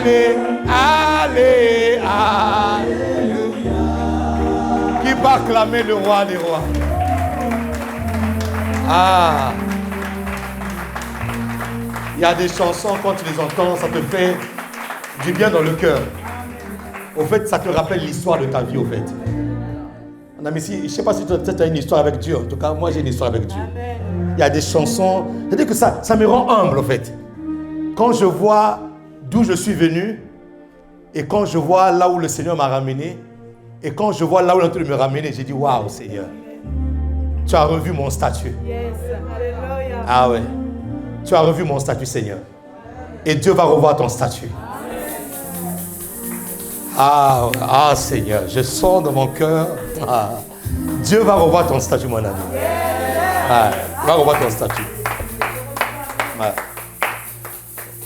allez, allez, alléluia. Qui va acclamer le roi des rois? Ah. Il y a des chansons, quand tu les entends, ça te fait du bien dans le cœur. Au fait, ça te rappelle l'histoire de ta vie, au fait. Mon ami, je ne sais pas si tu as une histoire avec Dieu. En tout cas, moi, j'ai une histoire avec Dieu. Il y a des chansons. C'est-à-dire que ça me rend humble, en fait. Quand je vois d'où je suis venu, et quand je vois là où le Seigneur m'a ramené, et quand je vois là où il est en train de me ramener, j'ai dit, waouh, Seigneur, tu as revu mon statut. Ah ouais. Tu as revu mon statut, Seigneur. Et Dieu va revoir ton statut. Ah, Seigneur, je sens dans mon cœur. Ah, Dieu va revoir ton statut, mon ami. Ah, il va revoir ton statut. Ah.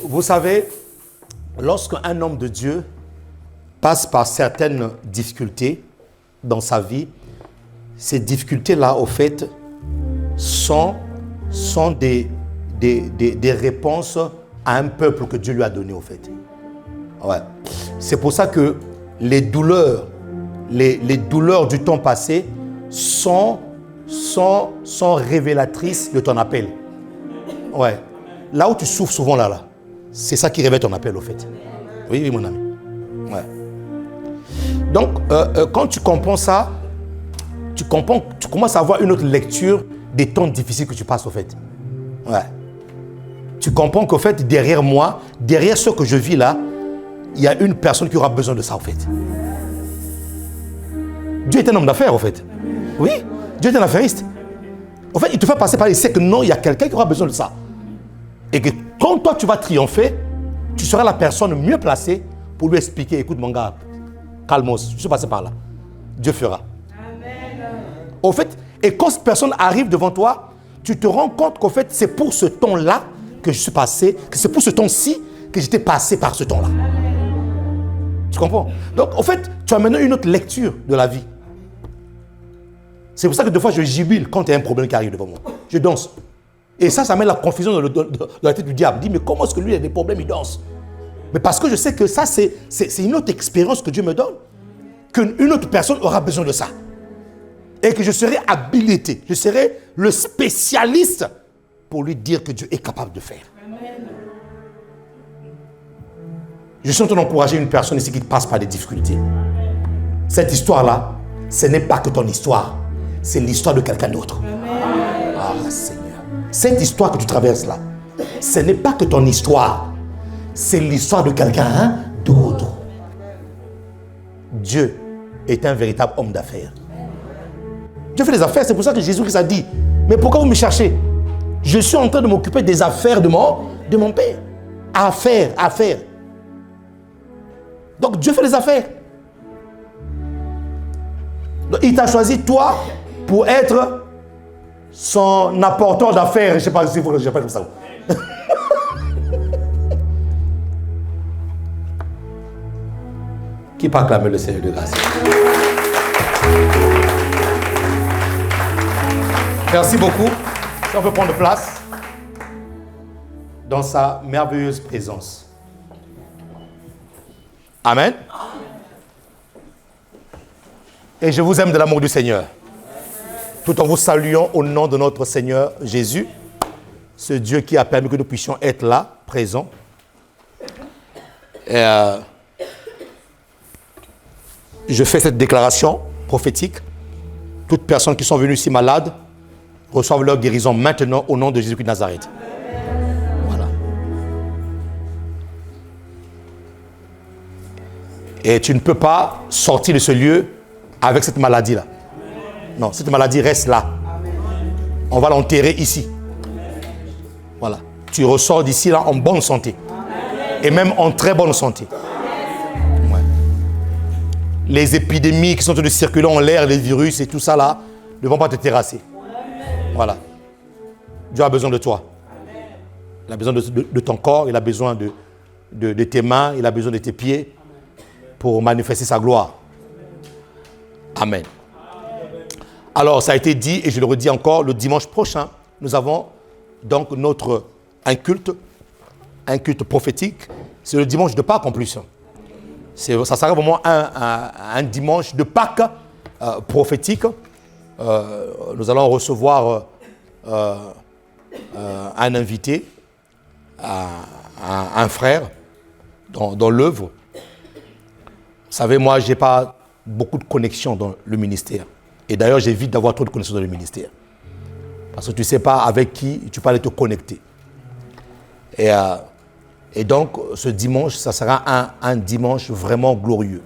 Vous savez, lorsqu'un homme de Dieu passe par certaines difficultés dans sa vie, ces difficultés-là, au fait, sont des réponses à un peuple que Dieu lui a donné, au fait. Ouais. C'est pour ça que les douleurs du temps passé sont révélatrices de ton appel. Ouais. Là où tu souffres souvent, là, c'est ça qui révèle ton appel, au fait. Oui, mon ami. Ouais. Donc, quand tu comprends ça, tu commences à avoir une autre lecture des temps difficiles que tu passes, au fait. Ouais. Tu comprends qu'au fait, derrière moi, derrière ce que je vis là, il y a une personne qui aura besoin de ça, au fait. Dieu est un homme d'affaires, au fait. Oui, Dieu est un affairiste. En fait, il te fait passer par là, il sait que non, il y a quelqu'un qui aura besoin de ça. Et que quand toi, tu vas triompher, tu seras la personne mieux placée pour lui expliquer, écoute mon gars, calmos, je suis passé par là. Dieu fera. Amen. Au fait, et quand cette personne arrive devant toi, tu te rends compte qu'au fait, c'est pour ce temps-là que je suis passé, que c'est pour ce temps-ci que j'étais passé par ce temps-là. Tu comprends? Donc, en fait, tu as maintenant une autre lecture de la vie. C'est pour ça que des fois, je jubile quand il y a un problème qui arrive devant moi. Je danse. Et ça met la confusion dans la tête du diable. Il dit, mais comment est-ce que lui, il a des problèmes, il danse? Mais parce que je sais que ça, c'est une autre expérience que Dieu me donne. Qu'une autre personne aura besoin de ça. Et que je serai habilité. Je serai le spécialiste pour lui dire que Dieu est capable de faire. Amen. Je suis en train d'encourager une personne ici qui passe par des difficultés. Cette histoire-là, ce n'est pas que ton histoire. C'est l'histoire de quelqu'un d'autre. Ah, Seigneur. Cette histoire que tu traverses là, ce n'est pas que ton histoire. C'est l'histoire de quelqu'un d'autre. Dieu est un véritable homme d'affaires. Dieu fait des affaires, c'est pour ça que Jésus-Christ a dit, mais pourquoi vous me cherchez? Je suis en train de m'occuper des affaires de mon Père. Affaires. Donc Dieu fait des affaires. Donc, il t'a choisi toi pour être son apporteur d'affaires. Je ne sais pas si vous j'appelle comme ça. Qui peut acclamer le Seigneur de grâce? Merci beaucoup. Si on peut prendre place dans sa merveilleuse présence. Amen. Et je vous aime de l'amour du Seigneur. Tout en vous saluant au nom de notre Seigneur Jésus, ce Dieu qui a permis que nous puissions être là, présents. Et, je fais cette déclaration prophétique. Toutes personnes qui sont venues ici malades reçoivent leur guérison maintenant au nom de Jésus-Christ de Nazareth. Voilà. Et tu ne peux pas sortir de ce lieu avec cette maladie-là. Non, cette maladie reste là. On va l'enterrer ici. Voilà. Tu ressors d'ici là en bonne santé. Et même en très bonne santé. Ouais. Les épidémies qui sont en train de circuler en l'air, les virus et tout ça là, ne vont pas te terrasser. Voilà. Dieu a besoin de toi. Il a besoin de ton corps, il a besoin de tes mains, il a besoin de tes pieds pour manifester sa gloire. Amen. Alors, ça a été dit, et je le redis encore, le dimanche prochain, nous avons donc un culte prophétique. C'est le dimanche de Pâques en plus. Ça sera vraiment un dimanche de Pâques prophétique. Nous allons recevoir un invité, un frère dans l'œuvre. Vous savez, moi, je n'ai pas beaucoup de connexions dans le ministère. Et d'ailleurs, j'évite d'avoir trop de connexions dans le ministère. Parce que tu ne sais pas avec qui tu peux aller te connecter. Et donc, ce dimanche, ça sera un dimanche vraiment glorieux.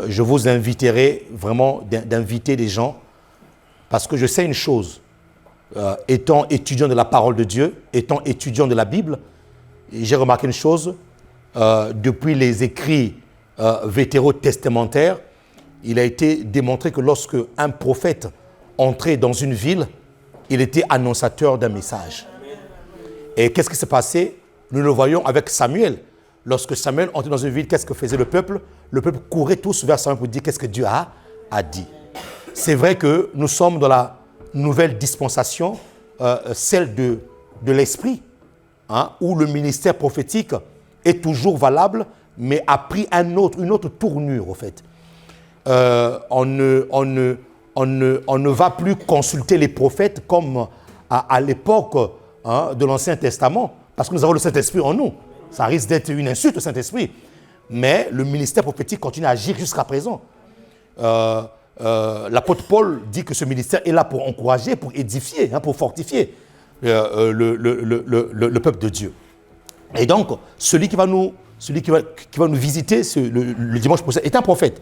Je vous inviterai vraiment d'inviter des gens, parce que je sais une chose, étant étudiant de la parole de Dieu, étant étudiant de la Bible, j'ai remarqué une chose, depuis les écrits vétérotestamentaires, il a été démontré que lorsque un prophète entrait dans une ville, il était annonciateur d'un message. Et qu'est-ce qui s'est passé? Nous le voyons avec Samuel. Lorsque Samuel entrait dans une ville, qu'est-ce que faisait le peuple? Le peuple courait tous vers Samuel pour dire qu'est-ce que Dieu a dit. C'est vrai que nous sommes dans la nouvelle dispensation, celle de l'esprit, où le ministère prophétique est toujours valable, mais a pris une autre tournure, en fait. On ne va plus consulter les prophètes comme à l'époque de l'Ancien Testament, parce que nous avons le Saint-Esprit en nous. Ça risque d'être une insulte au Saint-Esprit. Mais le ministère prophétique continue à agir jusqu'à présent. L'apôtre Paul dit que ce ministère est là pour encourager, pour édifier, pour fortifier le peuple de Dieu. Et donc, celui qui va nous visiter le dimanche prochain est un prophète.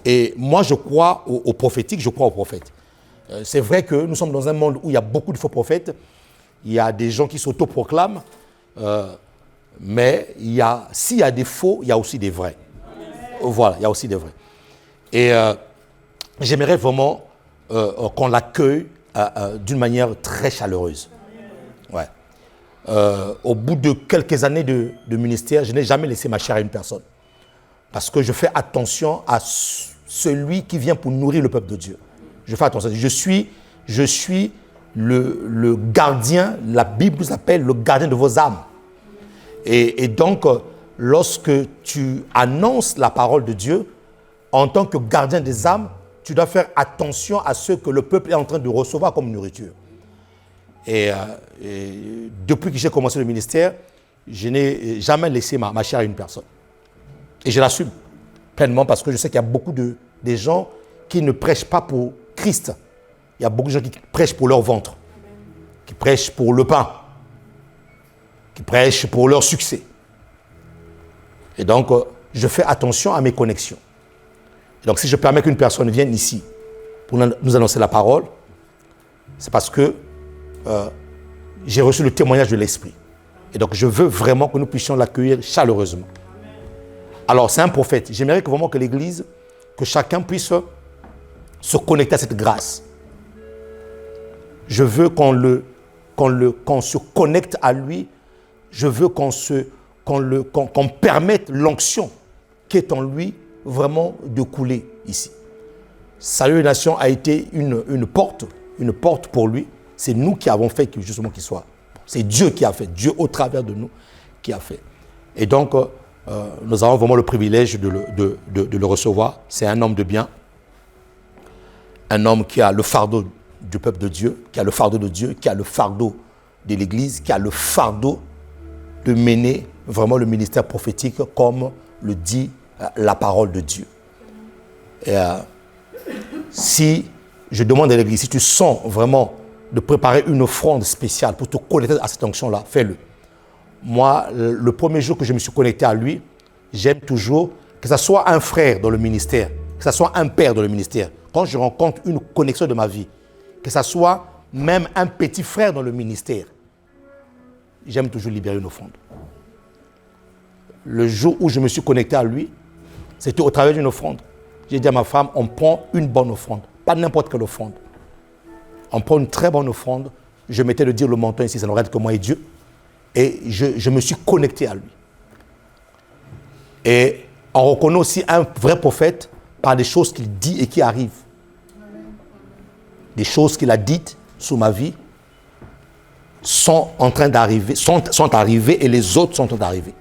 Et moi, je crois au prophétique, je crois aux prophètes. C'est vrai que nous sommes dans un monde où il y a beaucoup de faux prophètes. Il y a des gens qui s'autoproclament. Mais s'il y a des faux, il y a aussi des vrais. Voilà, il y a aussi des vrais. Et j'aimerais vraiment qu'on l'accueille d'une manière très chaleureuse. Ouais. Au bout de quelques années de ministère, je n'ai jamais laissé ma chair à une personne. Parce que je fais attention à celui qui vient pour nourrir le peuple de Dieu. Je fais attention. Je suis le gardien, la Bible nous appelle le gardien de vos âmes. Et donc, lorsque tu annonces la parole de Dieu, en tant que gardien des âmes, tu dois faire attention à ce que le peuple est en train de recevoir comme nourriture. Et depuis que j'ai commencé le ministère, je n'ai jamais laissé ma chair à une personne. Et je l'assume pleinement parce que je sais qu'il y a beaucoup des gens qui ne prêchent pas pour Christ. Il y a beaucoup de gens qui prêchent pour leur ventre, qui prêchent pour le pain, qui prêchent pour leur succès. Et donc, je fais attention à mes connexions. Et donc, si je permets qu'une personne vienne ici pour nous annoncer la parole, c'est parce que j'ai reçu le témoignage de l'Esprit. Et donc, je veux vraiment que nous puissions l'accueillir chaleureusement. Alors, c'est un prophète. J'aimerais que vraiment que l'Église, que chacun puisse se connecter à cette grâce. Je veux qu'on se connecte à lui. Je veux qu'on permette l'onction qui est en lui vraiment de couler ici. Salut les nations a été une porte pour lui. C'est nous qui avons fait justement qu'il soit. C'est Dieu qui a fait, Dieu au travers de nous qui a fait. Et donc, nous avons vraiment le privilège de le recevoir. C'est un homme de bien, un homme qui a le fardeau du peuple de Dieu, qui a le fardeau de Dieu, qui a le fardeau de l'Église, qui a le fardeau de mener vraiment le ministère prophétique comme le dit la parole de Dieu. Et si je demande à l'Église, si tu sens vraiment de préparer une offrande spéciale pour te connecter à cette onction-là, fais-le. Moi, le premier jour que je me suis connecté à lui, j'aime toujours que ce soit un frère dans le ministère, que ce soit un père dans le ministère. Quand je rencontre une connexion de ma vie, que ce soit même un petit frère dans le ministère, j'aime toujours libérer une offrande. Le jour où je me suis connecté à lui, c'était au travers d'une offrande. J'ai dit à ma femme, on prend une bonne offrande, pas n'importe quelle offrande. On prend une très bonne offrande. Je mettais le dire le menton ici, ça ne regarde que moi et Dieu. Et je me suis connecté à lui. Et on reconnaît aussi un vrai prophète par des choses qu'il dit et qui arrivent. Des choses qu'il a dites sous ma vie sont en train d'arriver, sont arrivées et les autres sont en train d'arriver.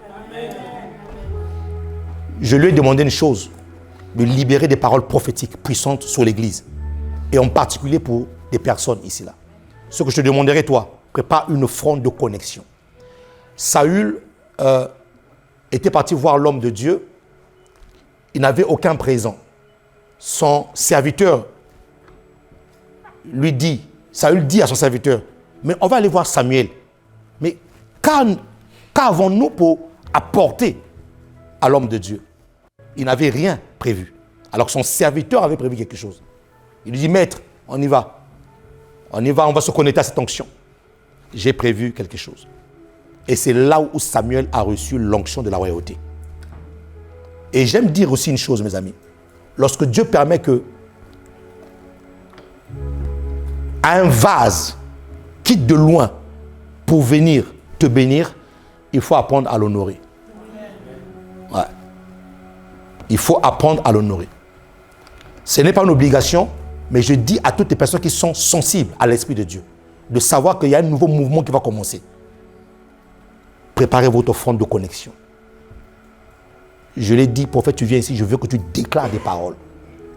Je lui ai demandé une chose, de libérer des paroles prophétiques puissantes sur l'Église. Et en particulier pour des personnes ici là. Ce que je te demanderai, toi, prépare une offrande de connexion. Saül était parti voir l'homme de Dieu. Il n'avait aucun présent. Son serviteur lui dit, Saül dit à son serviteur, mais on va aller voir Samuel. Mais qu'avons-nous pour apporter à l'homme de Dieu? Il n'avait rien prévu. Alors que son serviteur avait prévu quelque chose. Il lui dit, maître, on y va. On y va, on va se connecter à cette onction. J'ai prévu quelque chose. Et c'est là où Samuel a reçu l'onction de la royauté. Et j'aime dire aussi une chose, mes amis. Lorsque Dieu permet que un vase quitte de loin pour venir te bénir, il faut apprendre à l'honorer. Ouais. Il faut apprendre à l'honorer. Ce n'est pas une obligation, mais je dis à toutes les personnes qui sont sensibles à l'Esprit de Dieu, de savoir qu'il y a un nouveau mouvement qui va commencer. Préparez votre offrande de connexion. Je l'ai dit, prophète, tu viens ici, je veux que tu déclares des paroles.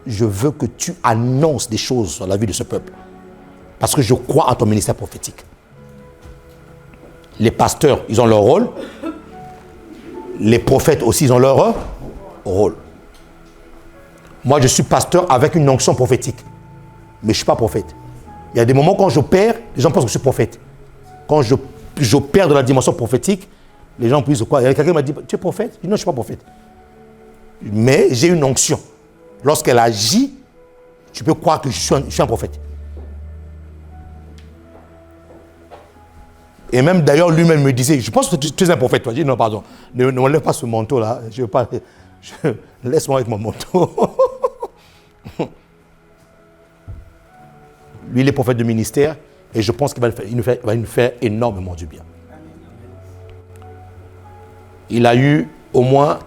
Je veux que tu annonces des choses sur la vie de ce peuple. Parce que je crois en ton ministère prophétique. Les pasteurs, ils ont leur rôle. Les prophètes aussi, ils ont leur rôle. Moi, je suis pasteur avec une onction prophétique. Mais je ne suis pas prophète. Il y a des moments quand j'opère, les gens pensent que je suis prophète. Quand j'opère dans la dimension prophétique, les gens disent quoi? Il y a quelqu'un qui m'a dit, tu es prophète? Je dis non, je ne suis pas prophète. Mais j'ai une onction. Lorsqu'elle agit, tu peux croire que je suis un prophète. Et même d'ailleurs, lui-même me disait, je pense que tu es un prophète. Toi. Je dis non, pardon, ne m'enlève pas ce manteau-là. Je veux pas. Laisse-moi avec mon manteau. Lui, il est prophète de ministère et je pense qu'il va nous faire énormément du bien. Il a eu au moins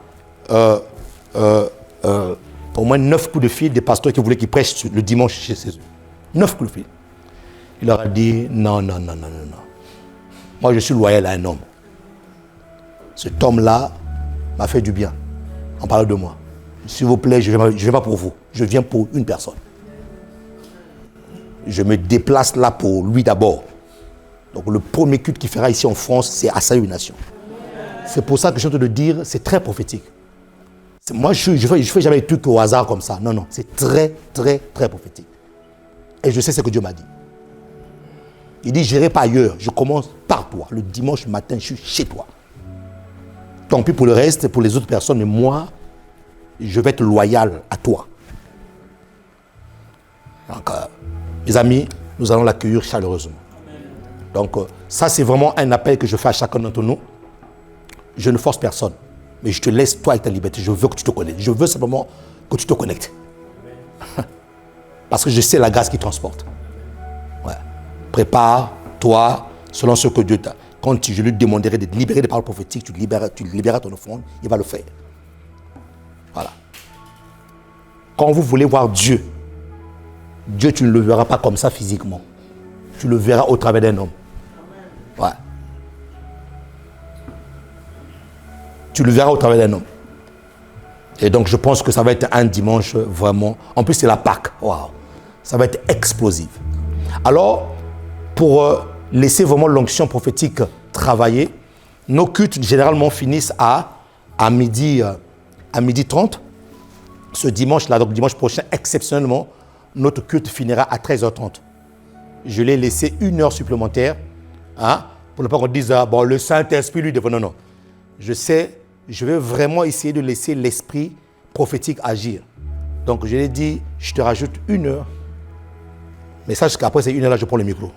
9 coups de fil des pasteurs qui voulaient qu'il prêche le dimanche chez eux. 9 coups de fil. Il leur a dit non. Moi, je suis loyal à un homme. Cet homme-là m'a fait du bien. On parle de moi. S'il vous plaît, je ne viens pas pour vous. Je viens pour une personne. Je me déplace là pour lui d'abord. Donc le premier culte qu'il fera ici en France, c'est à Salut Nation. C'est pour ça que je viens de le dire, c'est très prophétique. Moi, je ne fais jamais des trucs au hasard comme ça. Non, c'est très, très, très prophétique. Et je sais ce que Dieu m'a dit. Il dit, je n'irai pas ailleurs, je commence par toi. Le dimanche matin, je suis chez toi. Tant pis pour le reste, pour les autres personnes, mais moi, je vais être loyal à toi. Donc, mes amis, nous allons l'accueillir chaleureusement. Donc, ça, c'est vraiment un appel que je fais à chacun d'entre nous. Je ne force personne, mais je te laisse toi avec ta liberté. Je veux que tu te connectes. Je veux simplement que tu te connectes. Parce que je sais la grâce qui transporte. Ouais. Prépare-toi selon ce que Dieu t'a. Quand je lui demanderai de libérer des paroles prophétiques, tu libéreras ton offrande, il va le faire. Voilà. Quand vous voulez voir Dieu, tu ne le verras pas comme ça physiquement. Tu le verras au travers d'un homme. Ouais. Tu le verras au travers d'un homme. Et donc, je pense que ça va être un dimanche vraiment... En plus, c'est la Pâque. Waouh. Ça va être explosif. Alors, pour laisser vraiment l'onction prophétique travailler, nos cultes généralement finissent à midi 30. Ce dimanche-là, donc dimanche prochain, exceptionnellement, notre culte finira à 13h30. Je l'ai laissé 1 heure supplémentaire, pour ne pas qu'on dise, bon, le Saint-Esprit lui devant. Non. Je vais vraiment essayer de laisser l'esprit prophétique agir. Donc, je l'ai dit, je te rajoute 1 heure. Mais sache qu'après ces 1 heure là, je prends le micro.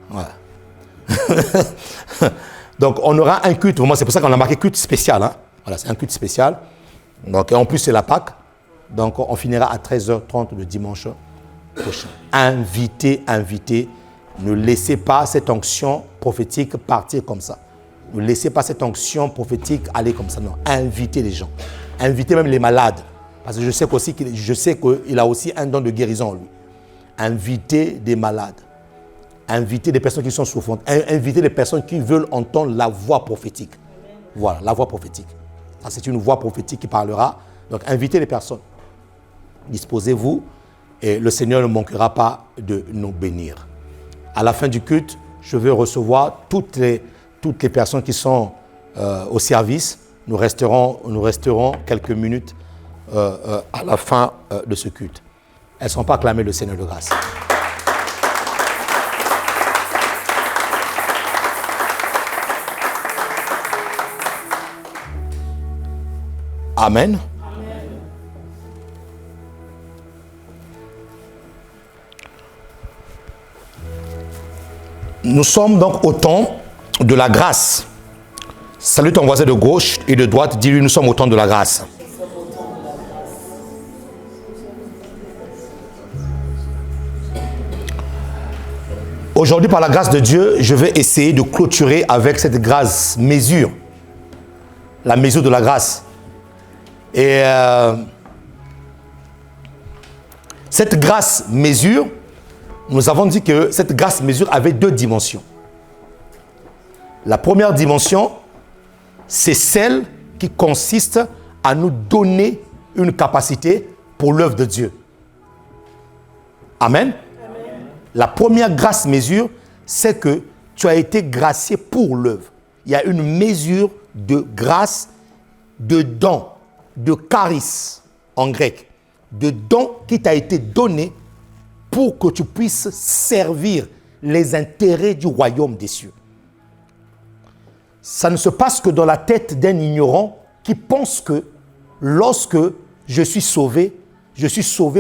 Voilà. Donc, on aura un culte, vraiment, c'est pour ça qu'on a marqué culte spécial. Voilà, c'est un culte spécial. Donc, en plus, c'est la Pâque. Donc, on finira à 13h30 le dimanche prochain. Invitez. Ne laissez pas cette onction prophétique partir comme ça. Ne laissez pas cette onction prophétique aller comme ça. Non, invitez les gens. Invitez même les malades. Parce que je sais qu'il a aussi un don de guérison en lui. Invitez des malades. Invitez des personnes qui sont souffrantes. Invitez des personnes qui veulent entendre la voix prophétique. Voilà, la voix prophétique. Ça, c'est une voix prophétique qui parlera. Donc, invitez les personnes. Disposez-vous et le Seigneur ne manquera pas de nous bénir. À la fin du culte, je veux recevoir toutes les personnes qui sont au service. Nous resterons quelques minutes à la fin de ce culte. Elles ne sont pas acclamées le Seigneur de grâce. Amen. Nous sommes donc au temps de la grâce. Salue ton voisin de gauche et de droite, dis-lui, nous sommes au temps de la grâce. Aujourd'hui, par la grâce de Dieu, je vais essayer de clôturer avec cette grâce mesure. La mesure de la grâce. Et cette grâce mesure, nous avons dit que cette grâce mesure avait deux dimensions. La première dimension, c'est celle qui consiste à nous donner une capacité pour l'œuvre de Dieu. Amen. La première grâce mesure, c'est que tu as été gracié pour l'œuvre. Il y a une mesure de grâce, de don, de charis en grec, de don qui t'a été donné pour que tu puisses servir les intérêts du royaume des cieux. Ça ne se passe que dans la tête d'un ignorant qui pense que lorsque je suis sauvé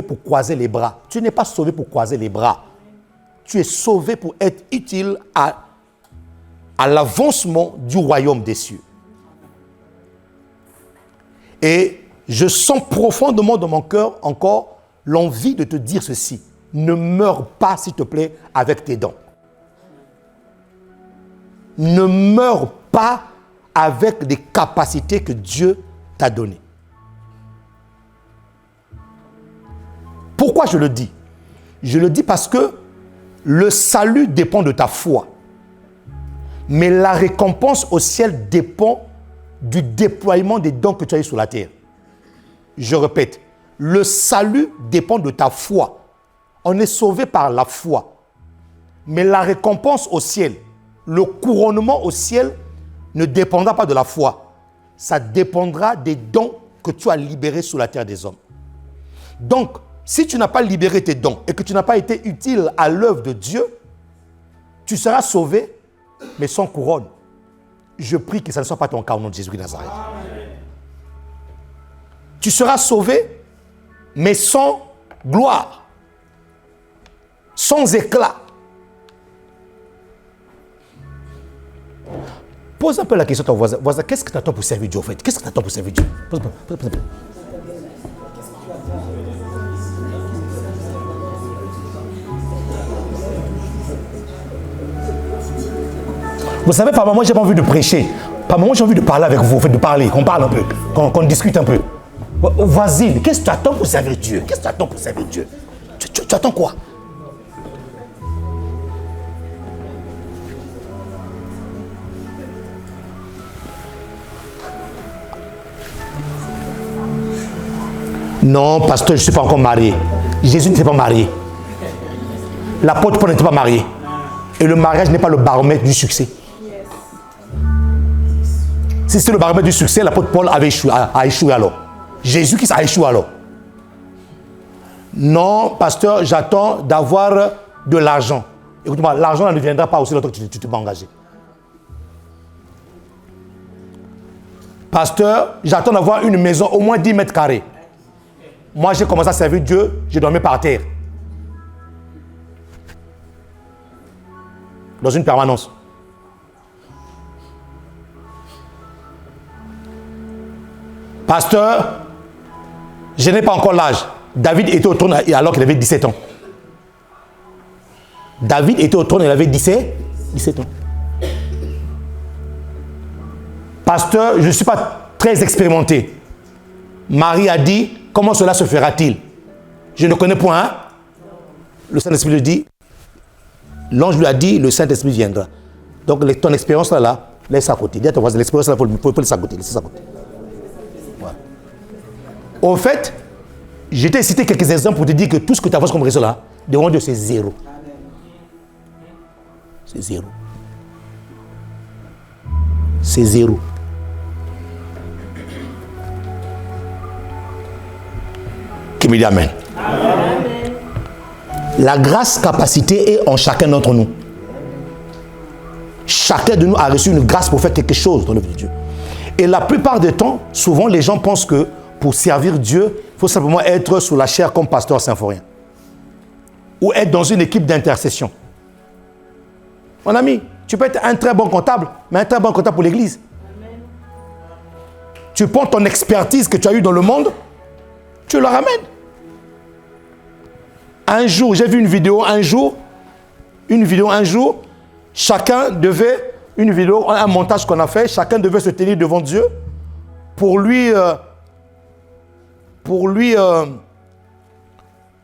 pour croiser les bras. Tu n'es pas sauvé pour croiser les bras. Tu es sauvé pour être utile à l'avancement du royaume des cieux. Et je sens profondément dans mon cœur encore l'envie de te dire ceci. Ne meurs pas, s'il te plaît, avec tes dons. Ne meurs pas avec des capacités que Dieu t'a données. Pourquoi je le dis? Je le dis parce que le salut dépend de ta foi. Mais la récompense au ciel dépend du déploiement des dons que tu as eu sur la terre. Je répète, le salut dépend de ta foi. On est sauvé par la foi. Mais la récompense au ciel, le couronnement au ciel ne dépendra pas de la foi. Ça dépendra des dons que tu as libérés sur la terre des hommes. Donc, si tu n'as pas libéré tes dons et que tu n'as pas été utile à l'œuvre de Dieu, tu seras sauvé, mais sans couronne. Je prie que ça ne soit pas ton cas au nom de Jésus de Nazareth. Tu seras sauvé, mais sans gloire, sans éclat. Pose un peu la question à ton voisin. Voisin, qu'est-ce que tu attends pour servir Dieu, en fait? Qu'est-ce que tu attends pour servir Dieu? Pose un peu. Vous savez, par moments, j'ai pas envie de prêcher. Par moments, j'ai envie de parler avec vous, en fait, de parler, qu'on parle un peu, qu'on discute un peu. Vas-y, qu'est-ce que tu attends pour servir Dieu? Qu'est-ce que tu attends pour servir Dieu? Tu attends quoi? Non, pasteur, je ne suis pas encore marié. Jésus n'était pas marié. L'apôtre Paul n'était pas marié. Et le mariage n'est pas le baromètre du succès. Si c'était le baromètre du succès, l'apôtre Paul a échoué alors. Jésus qui a échoué alors. Non, pasteur, j'attends d'avoir de l'argent. Écoute-moi, l'argent ne viendra pas aussi longtemps que tu t'es pas engagé. Pasteur, j'attends d'avoir une maison au moins 10 mètres carrés. Moi, j'ai commencé à servir Dieu, j'ai dormi par terre. Dans une permanence. Pasteur, je n'ai pas encore l'âge. David était au trône alors qu'il avait 17 ans. David était au trône, il avait 17 ans. Pasteur, je ne suis pas très expérimenté. Marie a dit, comment cela se fera-t-il? Je ne connais point. Hein? Le Saint-Esprit lui dit, l'ange lui a dit, le Saint-Esprit viendra. Donc ton expérience là, laisse à côté. Dis à ton voisin, l'expérience là, il faut laisser à côté. Au fait, je t'ai cité quelques exemples pour te dire que tout ce que tu as comme réseau là, devant Dieu, c'est zéro. C'est zéro. C'est zéro. Qui me dit Amen. Amen. La grâce, capacité est en chacun d'entre nous. Chacun de nous a reçu une grâce pour faire quelque chose dans l'œuvre de Dieu. Et la plupart du temps, souvent, les gens pensent que pour servir Dieu, il faut simplement être sous la chair comme pasteur symphorien. Ou être dans une équipe d'intercession. Mon ami, tu peux être un très bon comptable, mais un très bon comptable pour l'église. Tu prends ton expertise que tu as eue dans le monde, tu le ramènes. Un jour, j'ai vu une vidéo, chacun devait, un montage qu'on a fait, chacun devait se tenir devant Dieu pour lui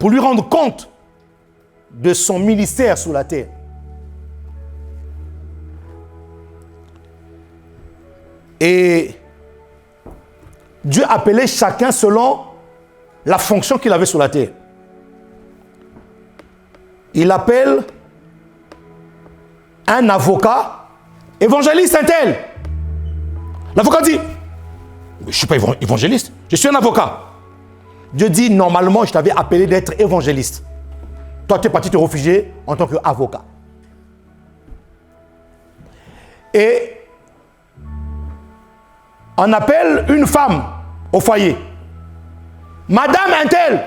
rendre compte de son ministère sur la terre. Et Dieu appelait chacun selon la fonction qu'il avait sur la terre. Il appelle un avocat évangéliste un tel. L'avocat dit, je ne suis pas évangéliste, je suis un avocat. Dieu dit, normalement, je t'avais appelé d'être évangéliste. Toi, tu es parti te réfugier en tant qu'avocat. Et on appelle une femme au foyer. Madame un-tel.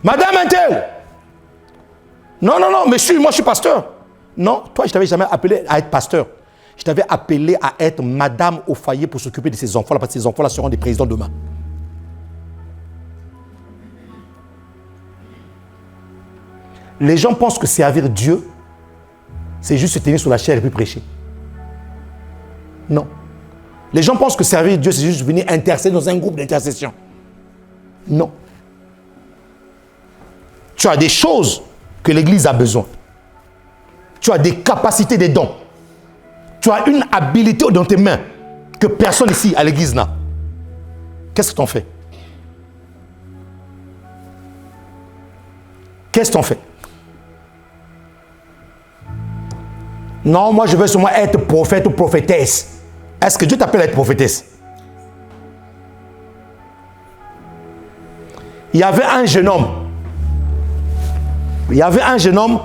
Madame un-tel. Non, mais moi je suis pasteur. Non, toi je t'avais jamais appelé à être pasteur. Je t'avais appelé à être madame au foyer pour s'occuper de ces enfants-là, parce que ces enfants-là seront des présidents demain. Les gens pensent que servir Dieu, c'est juste se tenir sur la chair et puis prêcher. Non. Les gens pensent que servir Dieu, c'est juste venir intercéder dans un groupe d'intercession. Non. Tu as des choses que l'Église a besoin. Tu as des capacités, des dons. Tu as une habilité dans tes mains que personne ici à l'Église n'a. Qu'est-ce que tu en fais? Qu'est-ce que tu en fais? Non, moi je veux seulement être prophète ou prophétesse. Est-ce que Dieu t'appelle à être prophétesse? Il y avait un jeune homme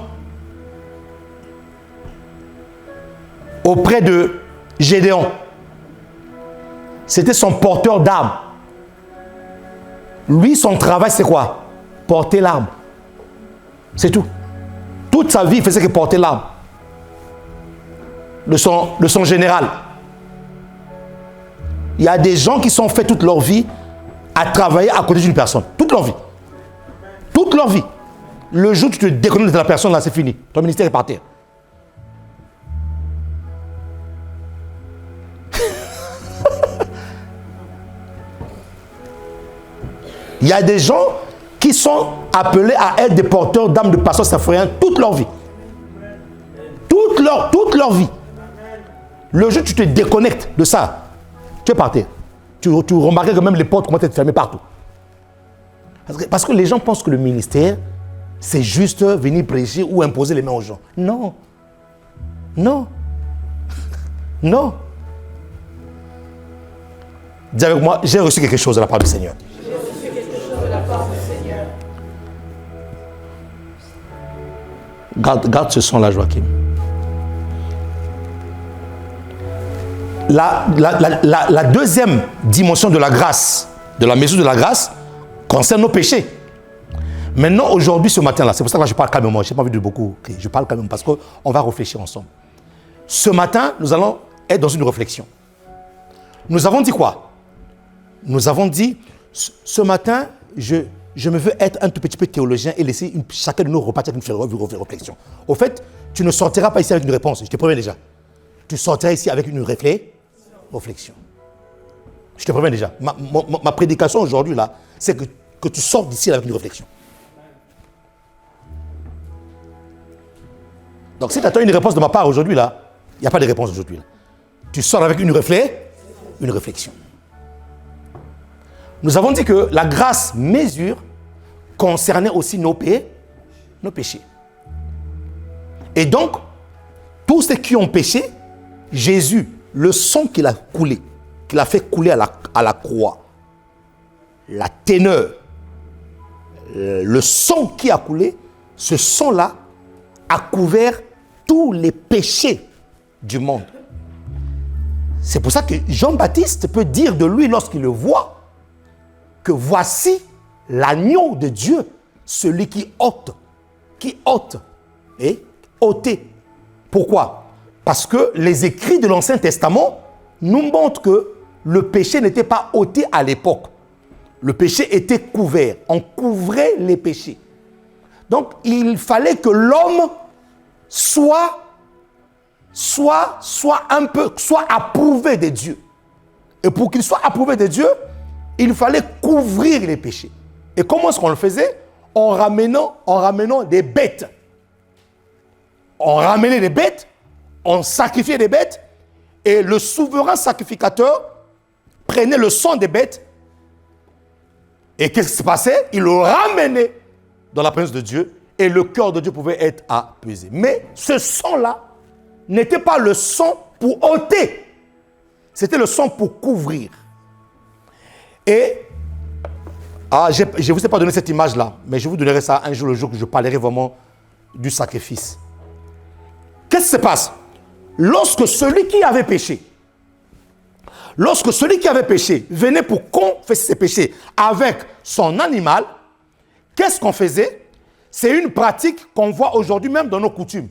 auprès de Gédéon. C'était son porteur d'armes. Lui, son travail, c'est quoi? Porter l'arme. C'est tout. Toute sa vie, il faisait que porter l'arme de son général. Il y a des gens qui sont faits toute leur vie à travailler à côté d'une personne. Toute leur vie. Toute leur vie. Le jour où tu te déconnectes de la personne, là, c'est fini. Ton ministère est par terre. Il y a des gens qui sont appelés à être des porteurs d'âmes de pasteurs symphoriens toute leur vie. Toute leur vie. Le jour où tu te déconnectes de ça, tu es par terre. Tu remarques quand même les portes comment être fermées partout. Parce que les gens pensent que le ministère, c'est juste venir prêcher ou imposer les mains aux gens. Non. Non. Non. Dis avec moi, j'ai reçu quelque chose de la part du Seigneur. J'ai reçu quelque chose de la part du Seigneur. Garde ce son-là, Joachim. La deuxième dimension de la grâce, de la mesure de la grâce, concerne nos péchés. Maintenant, aujourd'hui, ce matin-là, c'est pour ça que là, je parle calmement. Je n'ai pas envie de beaucoup crier. Je parle calmement parce qu'on va réfléchir ensemble. Ce matin, nous allons être dans une réflexion. Nous avons dit quoi? Nous avons dit, ce matin, je me veux être un tout petit peu théologien et laisser chacun de nous repartir avec une réflexion. Au fait, tu ne sortiras pas ici avec une réponse, je te promets déjà. Tu sortiras ici avec une réflexion. Je te promets déjà. Ma prédication aujourd'hui, là, c'est que tu sors d'ici avec une réflexion. Donc, si tu attends une réponse de ma part aujourd'hui, là, il n'y a pas de réponse aujourd'hui. Tu sors avec une réflexion. Nous avons dit que la grâce mesure concernait aussi nos péchés. Et donc, tous ceux qui ont péché, Jésus, le sang qu'il a coulé, qu'il a fait couler à la croix, la teneur, le sang qui a coulé, ce sang-là a couvert tous les péchés du monde. C'est pour ça que Jean-Baptiste peut dire de lui lorsqu'il le voit que voici l'agneau de Dieu, celui qui ôte et ôté. Pourquoi? Parce que les écrits de l'Ancien Testament nous montrent que le péché n'était pas ôté à l'époque. Le péché était couvert. On couvrait les péchés. Donc, il fallait que l'homme soit approuvé de Dieu. Et pour qu'il soit approuvé de Dieu, il fallait couvrir les péchés. Et comment est-ce qu'on le faisait? En ramenant des bêtes. On ramenait des bêtes, on sacrifiait des bêtes, et le souverain sacrificateur prenait le sang des bêtes, et qu'est-ce qui se passait? Il le ramenait dans la présence de Dieu, et le cœur de Dieu pouvait être apaisé. Mais ce sang-là n'était pas le sang pour ôter, c'était le sang pour couvrir. Et je ne vous ai pas donné cette image-là, mais je vous donnerai ça un jour, le jour que je parlerai vraiment du sacrifice. Qu'est-ce qui se passe? Lorsque celui qui avait péché venait pour confesser ses péchés avec son animal, qu'est-ce qu'on faisait? C'est une pratique qu'on voit aujourd'hui même dans nos coutumes.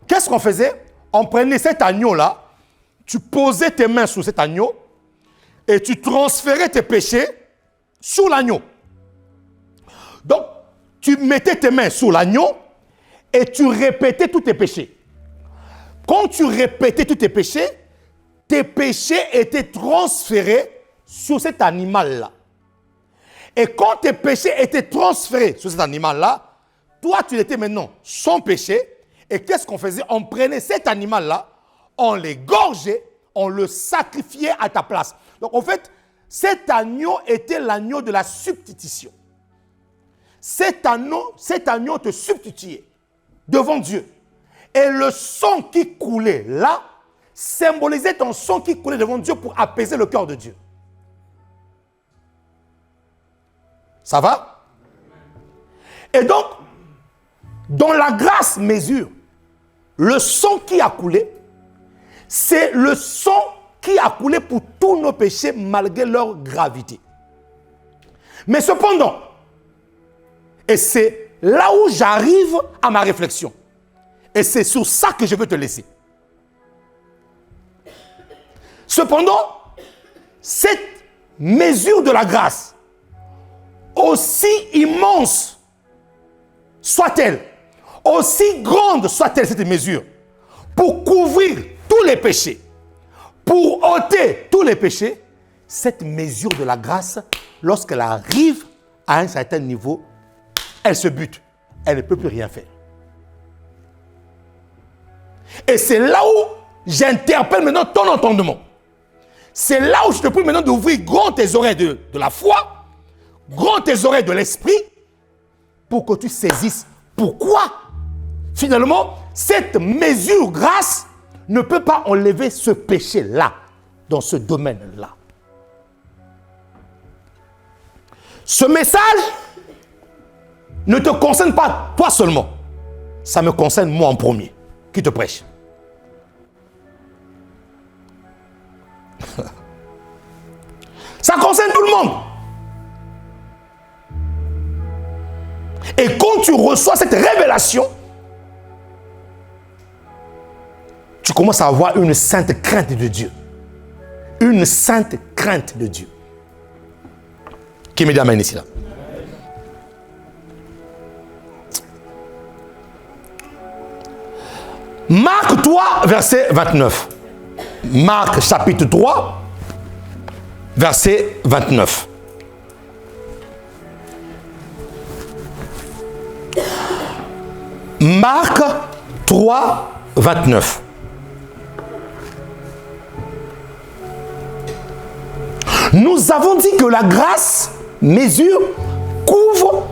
Qu'est-ce qu'on faisait? On prenait cet agneau-là, tu posais tes mains sur cet agneau et tu transférais tes péchés sur l'agneau. Donc, tu mettais tes mains sur l'agneau et tu répétais tous tes péchés. Quand tu répétais tous tes péchés étaient transférés sur cet animal-là. Et quand tes péchés étaient transférés sur cet animal-là, toi, tu étais maintenant sans péché. Et qu'est-ce qu'on faisait? On prenait cet animal-là, on l'égorgeait, on le sacrifiait à ta place. Donc, en fait, cet agneau était l'agneau de la substitution. Cet agneau te substituait devant Dieu. Et le sang qui coulait là, symbolisait ton sang qui coulait devant Dieu pour apaiser le cœur de Dieu. Ça va? Et donc, dans la grâce mesure, le sang qui a coulé, c'est le sang qui a coulé pour tous nos péchés malgré leur gravité. Mais cependant, et c'est là où j'arrive à ma réflexion, et c'est sur ça que je veux te laisser. Cependant, cette mesure de la grâce, aussi immense soit-elle, aussi grande soit-elle cette mesure, pour couvrir tous les péchés, pour ôter tous les péchés, cette mesure de la grâce, lorsqu'elle arrive à un certain niveau, elle se bute. Elle ne peut plus rien faire. Et c'est là où j'interpelle maintenant ton entendement. C'est là où je te prie maintenant d'ouvrir grand tes oreilles de la foi, grand tes oreilles de l'esprit, pour que tu saisisses pourquoi, finalement, cette mesure grâce ne peut pas enlever ce péché-là, dans ce domaine-là. Ce message ne te concerne pas toi seulement. Ça me concerne moi en premier, qui te prêche. Ça concerne tout le monde. Et quand tu reçois cette révélation, tu commences à avoir une sainte crainte de Dieu. Une sainte crainte de Dieu. Qui me dit amen ici là? Marc 3, verset 29. Marc chapitre 3, verset 29. Marc 3, 29. Nous avons dit que la grâce mesure, couvre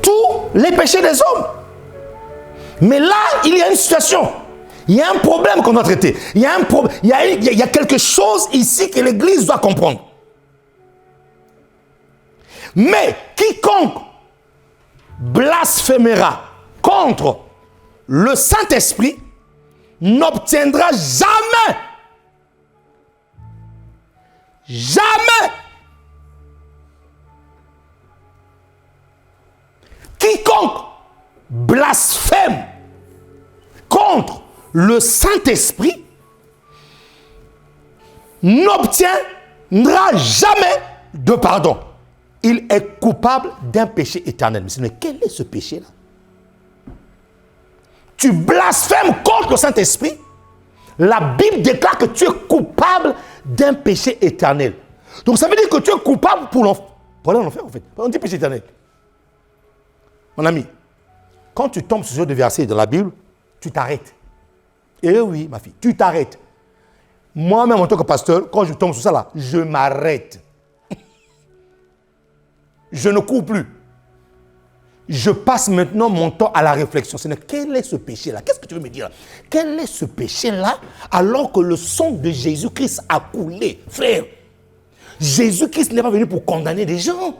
tous les péchés des hommes. Mais là, il y a une situation. Il y a un problème qu'on doit traiter. Il y a quelque chose ici que l'Église doit comprendre. Mais quiconque blasphémera contre le Saint-Esprit n'obtiendra jamais. Quiconque blasphème contre le Saint-Esprit n'obtiendra jamais de pardon. Il est coupable d'un péché éternel. Mais quel est ce péché-là? Tu blasphèmes contre le Saint-Esprit. La Bible déclare que tu es coupable d'un péché éternel. Donc ça veut dire que tu es coupable pour l'enfer en fait. On dit péché éternel. Mon ami, quand tu tombes sur ce genre de verset dans la Bible, tu t'arrêtes. Eh oui, ma fille, tu t'arrêtes. Moi-même, en tant que pasteur, quand je tombe sur ça là, je m'arrête. Je ne cours plus. Je passe maintenant mon temps à la réflexion. Quel est ce péché-là? Qu'est-ce que tu veux me dire? Quel est ce péché-là alors que le sang de Jésus-Christ a coulé? Frère, Jésus-Christ n'est pas venu pour condamner des gens.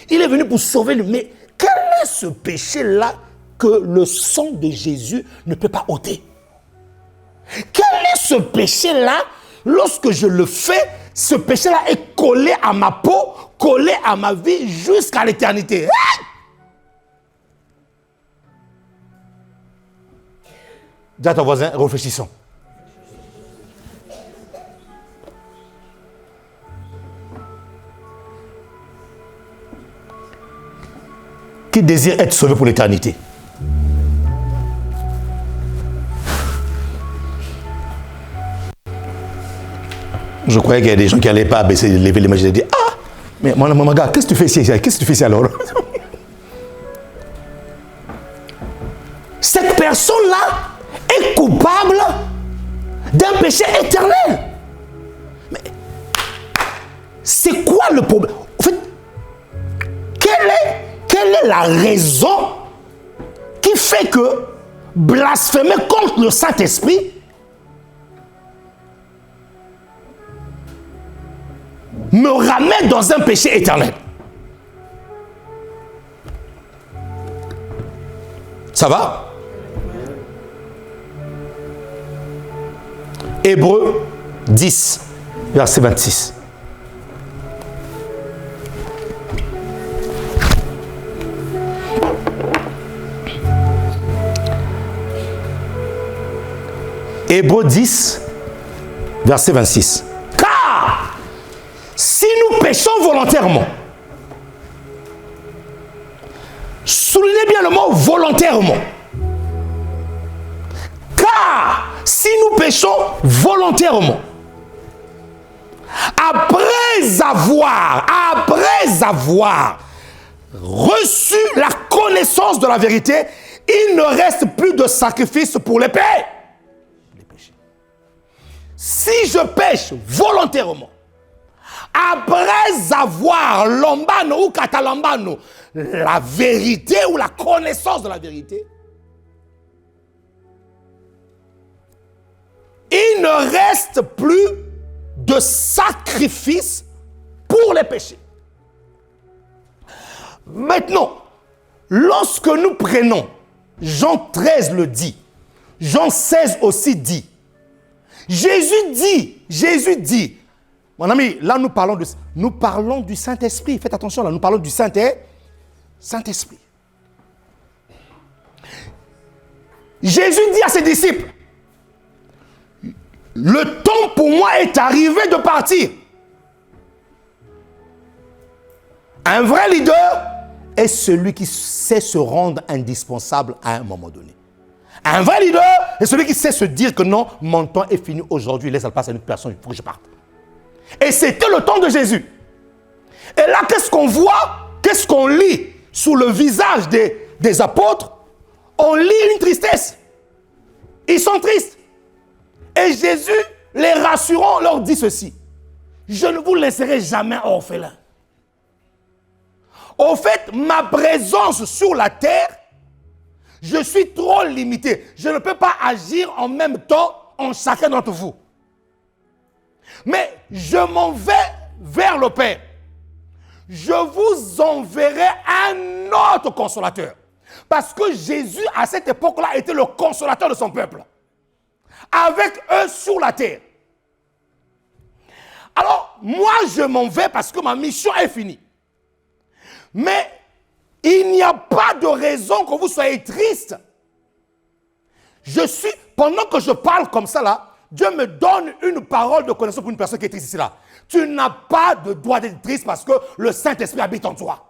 Il est venu pour sauver le... Mais quel est ce péché-là que le sang de Jésus ne peut pas ôter? Quel est ce péché-là, lorsque je le fais, ce péché-là est collé à ma peau, collé à ma vie jusqu'à l'éternité. Dis à ton voisin, réfléchissons. Qui désire être sauvé pour l'éternité? Je croyais qu'il y a des gens qui n'allaient pas baisser, lever les mains. Je dit, ah, mais mon gars, qu'est-ce que tu fais ici? Qu'est-ce que tu fais ici alors? Cette personne-là est coupable d'un péché éternel. Mais c'est quoi le problème? En fait, quelle est la raison qui fait que blasphémer contre le Saint-Esprit me ramène dans un péché éternel? Ça va? Hébreux 10, verset 26. Hébreux 10, verset 26. Car si nous péchons volontairement, soulignez bien le mot volontairement. Car si nous péchons volontairement, après avoir reçu la connaissance de la vérité, il ne reste plus de sacrifice pour les péchés. Si je pêche volontairement, après avoir lombano ou katalambano, la vérité ou la connaissance de la vérité, il ne reste plus de sacrifice pour les péchés. Maintenant, lorsque nous prenons, Jean 13 le dit, Jean 16 aussi dit, Jésus dit, mon ami, là nous parlons du Saint-Esprit. Faites attention, là nous parlons du Saint-Esprit. Jésus dit à ses disciples, le temps pour moi est arrivé de partir. Un vrai leader est celui qui sait se rendre indispensable à un moment donné. Un vrai leader est celui qui sait se dire que non, mon temps est fini aujourd'hui, laisse la place à une personne, il faut que je parte. Et c'était le temps de Jésus. Et là, qu'est-ce qu'on voit? Qu'est-ce qu'on lit sur le visage des apôtres? On lit une tristesse. Ils sont tristes. Et Jésus, les rassurant, leur dit ceci. je ne vous laisserai jamais orphelin. Au fait, ma présence sur la terre, je suis trop limité. Je ne peux pas agir en même temps en chacun d'entre vous. Mais je m'en vais vers le Père. Je vous enverrai un autre consolateur. Parce que Jésus, à cette époque-là, était le consolateur de son peuple. Avec eux sur la terre. Alors, moi, je m'en vais parce que ma mission est finie. Mais il n'y a pas de raison que vous soyez triste. Pendant que je parle comme ça là, Dieu me donne une parole de connaissance pour une personne qui est triste ici là. Tu n'as pas de droit d'être triste parce que le Saint-Esprit habite en toi.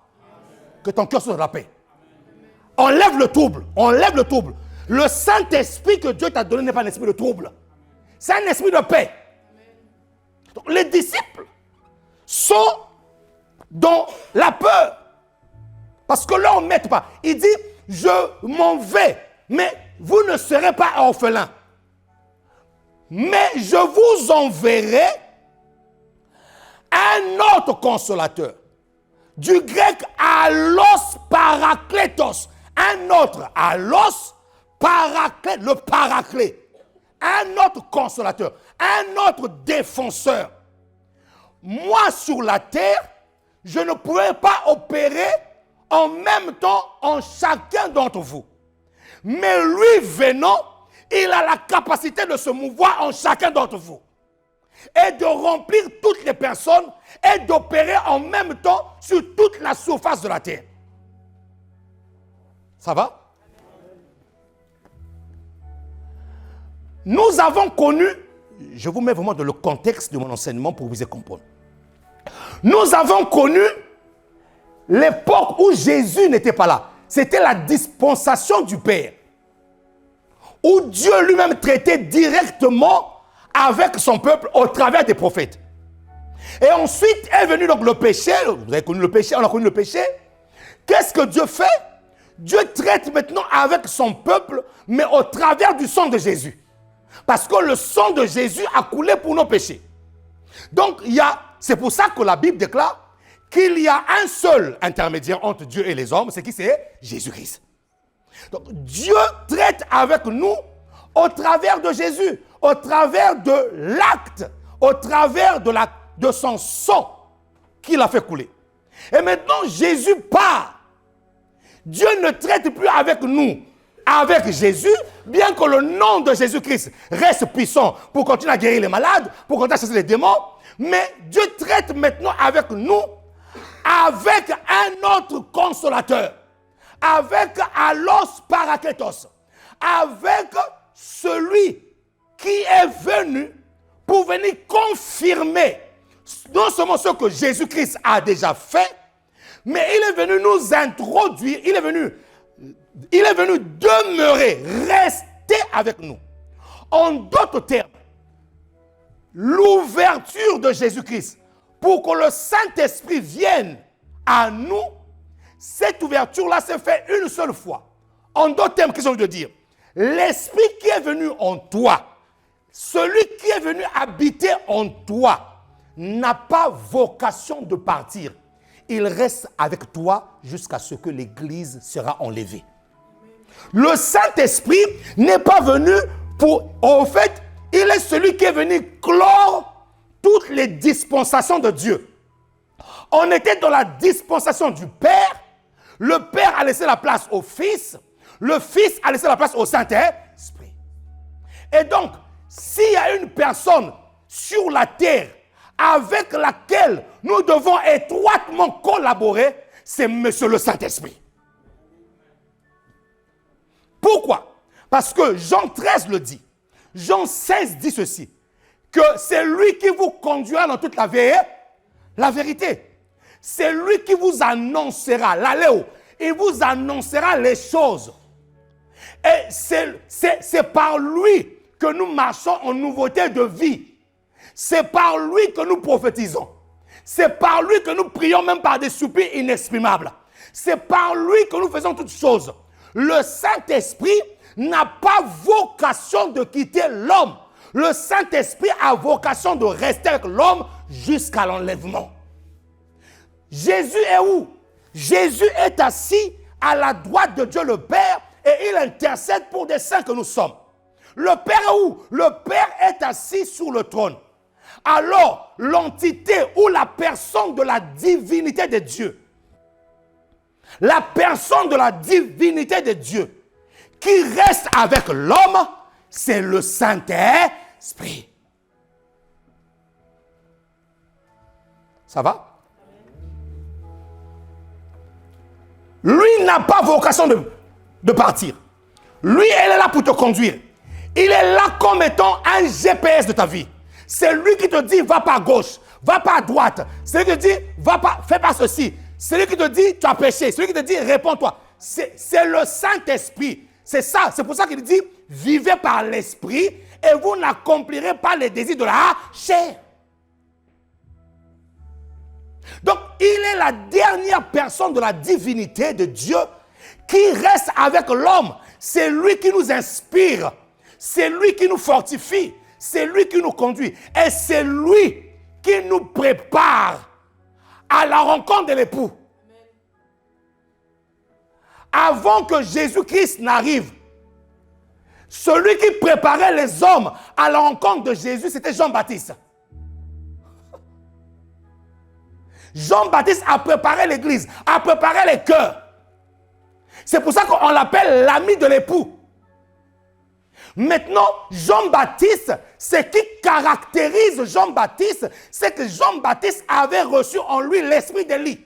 Que ton cœur soit dans la paix. Enlève le trouble, enlève le trouble. Le Saint-Esprit que Dieu t'a donné n'est pas un esprit de trouble. C'est un esprit de paix. Donc, les disciples sont dans la peur. Parce que leur maître pas. Il dit, je m'en vais, mais vous ne serez pas orphelins. Mais je vous enverrai un autre consolateur. Du grec allos parakletos. Un autre allos paraklet, le paraclet. Un autre consolateur. Un autre défenseur. Moi sur la terre, je ne pourrais pas opérer en même temps en chacun d'entre vous. Mais lui venant, il a la capacité de se mouvoir en chacun d'entre vous. Et de remplir toutes les personnes et d'opérer en même temps sur toute la surface de la terre. Ça va? Nous avons connu, je vous mets vraiment dans le contexte de mon enseignement pour vous y comprendre. Nous avons connu l'époque où Jésus n'était pas là. C'était la dispensation du Père. Où Dieu lui-même traitait directement avec son peuple au travers des prophètes. Et ensuite est venu donc le péché. Vous avez connu le péché, on a connu le péché. Qu'est-ce que Dieu fait? Dieu traite maintenant avec son peuple, mais au travers du sang de Jésus. Parce que le sang de Jésus a coulé pour nos péchés. Donc c'est pour ça que la Bible déclare qu'il y a un seul intermédiaire entre Dieu et les hommes. C'est qui? C'est Jésus-Christ. Donc Dieu traite avec nous au travers de Jésus, au travers de l'acte, au travers de son sang qu'il a fait couler. Et maintenant Jésus part. Dieu ne traite plus avec nous, avec Jésus, bien que le nom de Jésus-Christ reste puissant pour continuer à guérir les malades, pour continuer à chasser les démons. Mais Dieu traite maintenant avec nous, avec un autre consolateur, avec allos parakletos, avec celui qui est venu pour venir confirmer non seulement ce que Jésus-Christ a déjà fait, mais il est venu nous introduire, il est venu demeurer, rester avec nous. En d'autres termes, l'ouverture de Jésus-Christ pour que le Saint-Esprit vienne à nous, cette ouverture-là s'est faite une seule fois. En d'autres termes, qu'est-ce que je veux dire? L'Esprit qui est venu en toi, celui qui est venu habiter en toi, n'a pas vocation de partir. Il reste avec toi jusqu'à ce que l'Église sera enlevée. Le Saint-Esprit n'est pas venu pour... En fait, il est celui qui est venu clore toutes les dispensations de Dieu. On était dans la dispensation du Père. Le Père a laissé la place au Fils. Le Fils a laissé la place au Saint-Esprit. Et donc, s'il y a une personne sur la terre avec laquelle nous devons étroitement collaborer, c'est Monsieur le Saint-Esprit. Pourquoi? Parce que Jean 13 le dit. Jean 16 dit ceci, que c'est lui qui vous conduira dans toute la vérité. C'est lui qui vous annoncera, l'aléo, il vous annoncera les choses. Et c'est par lui que nous marchons en nouveauté de vie. C'est par lui que nous prophétisons. C'est par lui que nous prions même par des soupirs inexprimables. C'est par lui que nous faisons toutes choses. Le Saint-Esprit n'a pas vocation de quitter l'homme Le Saint-Esprit a vocation de rester avec l'homme jusqu'à l'enlèvement. Jésus est où? Jésus est assis à la droite de Dieu le Père et il intercède pour des saints que nous sommes. Le Père est où? Le Père est assis sur le trône. Alors, l'entité ou la personne de la divinité de Dieu, la personne de la divinité de Dieu qui reste avec l'homme, c'est le Saint-Esprit. Ça va? Lui n'a pas vocation de partir. Lui, elle est là pour te conduire. Il est là comme étant un GPS de ta vie. C'est lui qui te dit, va pas à gauche, va pas à droite. C'est lui qui te dit, fais pas ceci. C'est lui qui te dit, tu as péché. C'est lui qui te dit, réponds-toi. C'est le Saint-Esprit. C'est ça. C'est pour ça qu'il dit, vivez par l'Esprit et vous n'accomplirez pas les désirs de la chair. Donc, il est la dernière personne de la divinité de Dieu qui reste avec l'homme. C'est lui qui nous inspire. C'est lui qui nous fortifie. C'est lui qui nous conduit. Et c'est lui qui nous prépare à la rencontre de l'époux. Avant que Jésus-Christ n'arrive, celui qui préparait les hommes à la rencontre de Jésus, c'était Jean-Baptiste. Jean-Baptiste a préparé l'église, a préparé les cœurs. C'est pour ça qu'on l'appelle l'ami de l'époux. Maintenant, Jean-Baptiste, ce qui caractérise Jean-Baptiste, c'est que Jean-Baptiste avait reçu en lui l'esprit d'Élie.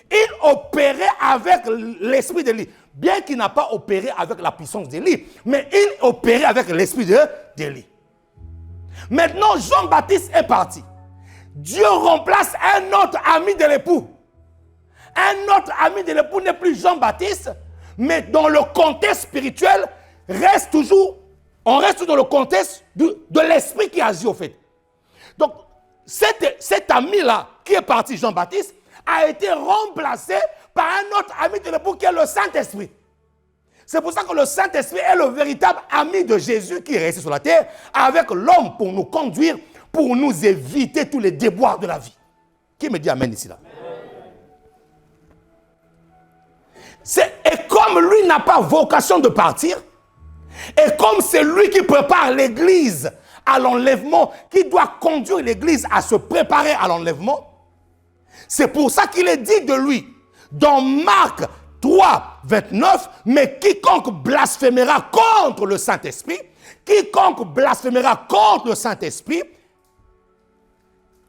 Il opérait avec l'esprit d'Élie. Bien qu'il n'a pas opéré avec la puissance d'Élie, mais il opérait avec l'esprit d'Élie. Maintenant, Jean-Baptiste est parti. Dieu remplace un autre ami de l'époux. Un autre ami de l'époux n'est plus Jean-Baptiste, mais dans le contexte spirituel, on reste toujours dans le contexte de l'esprit qui agit au fait. Donc, cet ami-là, qui est parti, Jean-Baptiste, a été remplacé par un autre ami de l'époux qui est le Saint-Esprit. C'est pour ça que le Saint-Esprit est le véritable ami de Jésus qui est resté sur la terre avec l'homme pour nous conduire, pour nous éviter tous les déboires de la vie. Qui me dit amen ici là? Et comme lui n'a pas vocation de partir, et comme c'est lui qui prépare l'église à l'enlèvement, qui doit conduire l'église à se préparer à l'enlèvement, c'est pour ça qu'il est dit de lui, dans Marc 3, 29, mais quiconque blasphémera contre le Saint-Esprit, quiconque blasphémera contre le Saint-Esprit,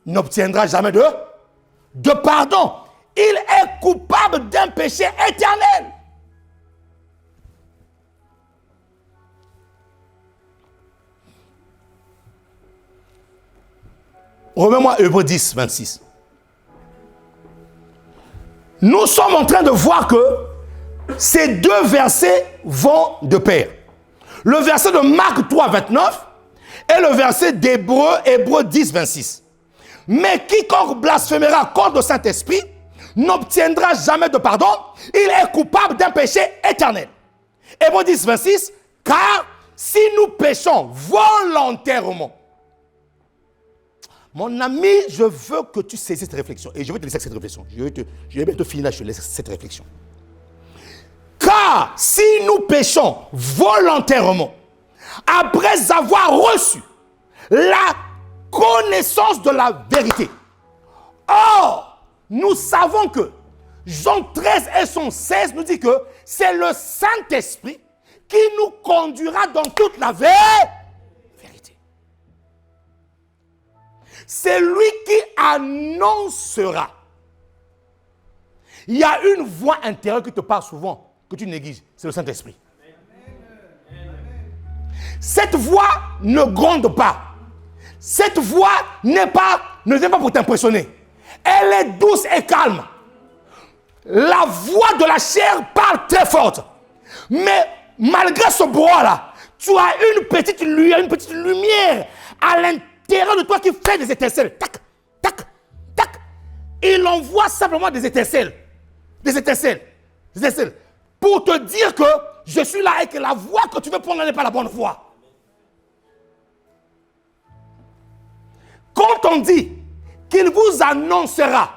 n'obtiendra jamais de pardon. Il est coupable d'un péché éternel. Remets-moi Hébreux 10, 26. Nous sommes en train de voir que ces deux versets vont de pair. Le verset de Marc 3, 29 et le verset d'Hébreux 10, 26. Mais quiconque blasphémera contre le Saint-Esprit n'obtiendra jamais de pardon. Il est coupable d'un péché éternel. Hébreux 10, 26. Car si nous péchons volontairement, mon ami, je veux que tu saisisses cette réflexion. Et je vais te laisser cette réflexion. Je vais bientôt finir là, je te laisse cette réflexion. Car si nous péchons volontairement, après avoir reçu la connaissance de la vérité. Or, nous savons que Jean 13 et son 16 nous dit que c'est le Saint-Esprit qui nous conduira dans toute la vérité. C'est lui qui annoncera. Il y a une voix intérieure qui te parle souvent, que tu négliges. C'est le Saint-Esprit. Cette voix ne gronde pas. Cette voix ne vient pas pour t'impressionner. Elle est douce et calme. La voix de la chair parle très forte. Mais malgré ce brouhaha-là, tu as une petite lumière à l'intérieur de toi qui fait des étincelles. Tac, tac, tac. Il envoie simplement des étincelles. Des étincelles. Des étincelles. Pour te dire que je suis là et que la voie que tu veux prendre n'est pas la bonne voie. quand on dit qu'il vous annoncera,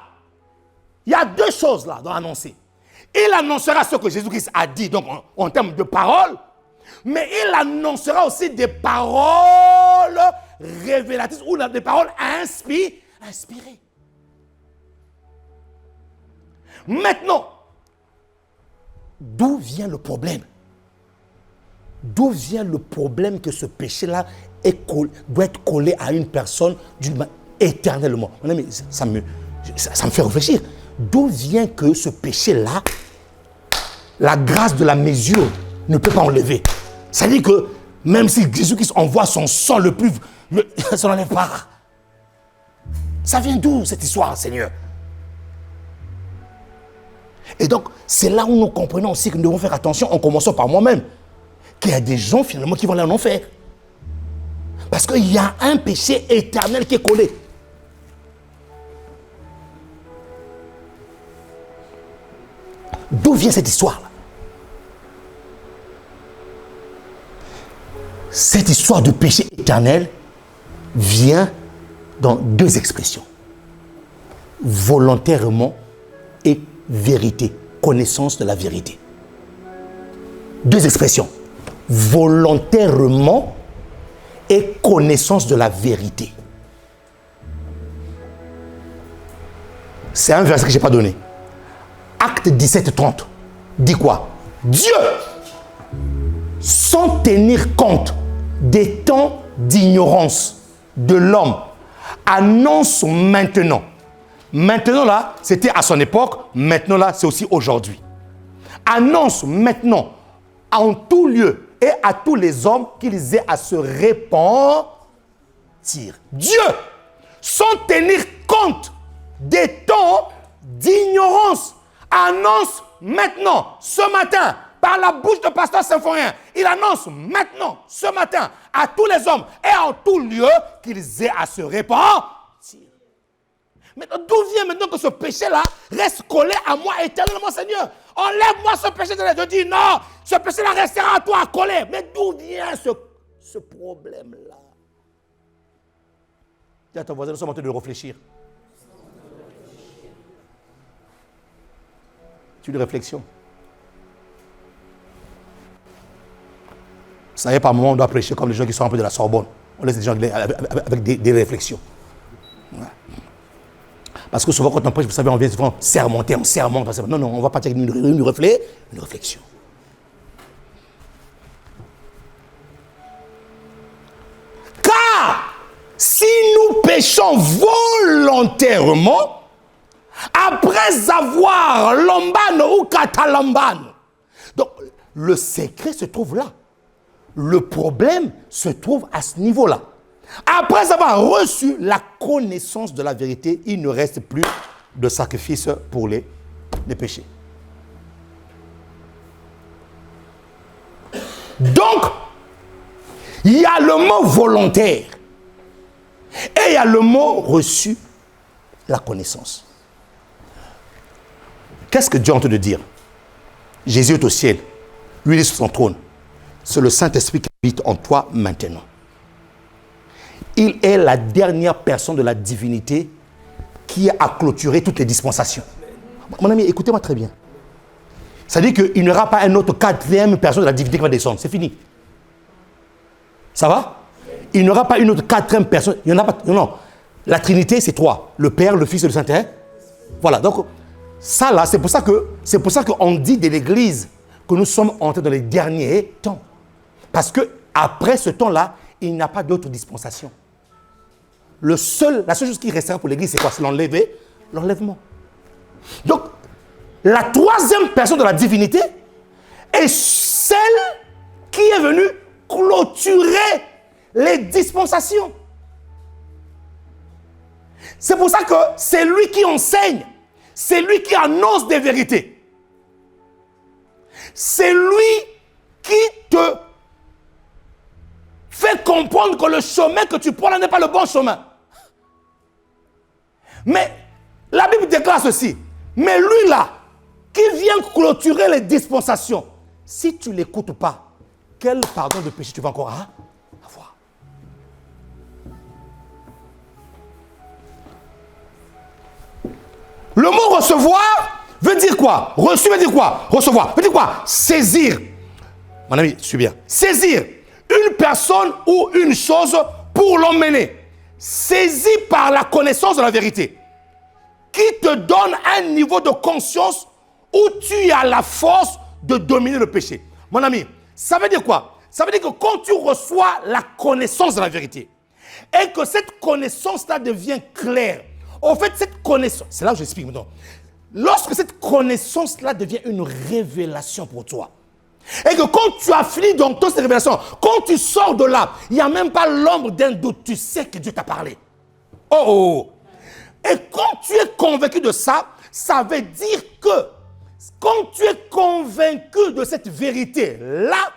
il y a deux choses là dans annoncer. Il annoncera ce que Jésus-Christ a dit, donc en termes de paroles, mais il annoncera aussi des paroles révélatrices ou des paroles inspirées. Maintenant, d'où vient le problème? D'où vient le problème que ce péché-là doit être collé à une personne éternellement? Mon ami, ça me fait réfléchir. D'où vient que ce péché-là, la grâce de la mesure ne peut pas enlever? C'est-à-dire que même si Jésus-Christ envoie son sang le plus... ça n'enlève pas. Ça vient d'où cette histoire, Seigneur? Et donc, c'est là où nous comprenons aussi que nous devons faire attention en commençant par moi-même. Qu'il y a des gens finalement qui vont aller en enfer. Parce qu'il y a un péché éternel qui est collé. D'où vient cette histoire-là? Cette histoire de péché éternel vient dans deux expressions. Volontairement et vérité. Connaissance de la vérité. Deux expressions. Volontairement et connaissance de la vérité. C'est un verset que je n'ai pas donné. Acte 17:30 dit quoi? Dieu, sans tenir compte des temps d'ignorance de l'homme, annonce maintenant. Maintenant là, c'était à son époque, maintenant là, c'est aussi aujourd'hui. Annonce maintenant en tout lieu et à tous les hommes qu'ils aient à se repentir. Dieu, sans tenir compte des temps d'ignorance, annonce maintenant, ce matin, par la bouche de pasteur Symphorien, il annonce maintenant, ce matin, à tous les hommes et en tout lieu qu'ils aient à se repentir. Maintenant, d'où vient maintenant que ce péché-là reste collé à moi éternellement, Seigneur? Enlève-moi ce péché de la... Je dis non, ce péché-là restera à toi collé. Mais d'où vient ce problème-là? Dis à ton voisin, nous sommes en train de réfléchir. C'est une réflexion. Ça y est, par moment, on doit prêcher comme les gens qui sont un peu de la Sorbonne. On laisse les gens avec des réflexions. Ouais. Parce que souvent, quand on prêche, vous savez, on vient souvent sermonter, on sermonte. Non, non, on va partir avec une réflexion. Car si nous péchons volontairement, après avoir lombano ou katalambano, donc le secret se trouve là. Le problème se trouve à ce niveau-là. Après avoir reçu la connaissance de la vérité, il ne reste plus de sacrifice pour les péchés. Donc, il y a le mot volontaire et il y a le mot reçu, la connaissance. Qu'est-ce que Dieu est en train de dire? Jésus est au ciel, lui il est sur son trône. C'est le Saint-Esprit qui habite en toi maintenant. Il est la dernière personne de la divinité qui a clôturé toutes les dispensations. Mon ami, écoutez-moi très bien. Ça dit qu'il n'y aura pas une autre quatrième personne de la divinité qui va descendre. C'est fini. Ça va? Il n'y aura pas une autre quatrième personne. Il n'y en a pas. Non. La Trinité, c'est trois. Le Père, le Fils et le Saint-Esprit. Voilà. Donc, ça là, c'est pour ça qu'on dit de l'Église que nous sommes entrés dans les derniers temps. Parce qu'après ce temps-là, il n'y a pas d'autre dispensation. La seule chose qui restera pour l'Église, c'est quoi? C'est l'enlèvement. Donc, la troisième personne de la divinité est celle qui est venue clôturer les dispensations. C'est pour ça que c'est lui qui enseigne, c'est lui qui annonce des vérités. C'est lui qui te fait comprendre que le chemin que tu prends là n'est pas le bon chemin. Mais la Bible déclare ceci. Mais lui là, qui vient clôturer les dispensations, si tu ne l'écoutes pas, quel pardon de péché tu vas encore avoir? Recevoir veut dire quoi? Reçu veut dire quoi? Recevoir veut dire quoi? Saisir. Mon ami, suis bien. Saisir une personne ou une chose pour l'emmener. Saisi par la connaissance de la vérité. Qui te donne un niveau de conscience où tu as la force de dominer le péché. Mon ami, ça veut dire quoi? Ça veut dire que quand tu reçois la connaissance de la vérité et que cette connaissance-là devient claire, en fait, cette connaissance, c'est là où j'explique maintenant. Lorsque cette connaissance-là devient une révélation pour toi, et que quand tu as fini dans toute cette révélation, quand tu sors de là, il n'y a même pas l'ombre d'un doute, tu sais que Dieu t'a parlé. Oh, oh. Et quand tu es convaincu de ça, ça veut dire que quand tu es convaincu de cette vérité-là,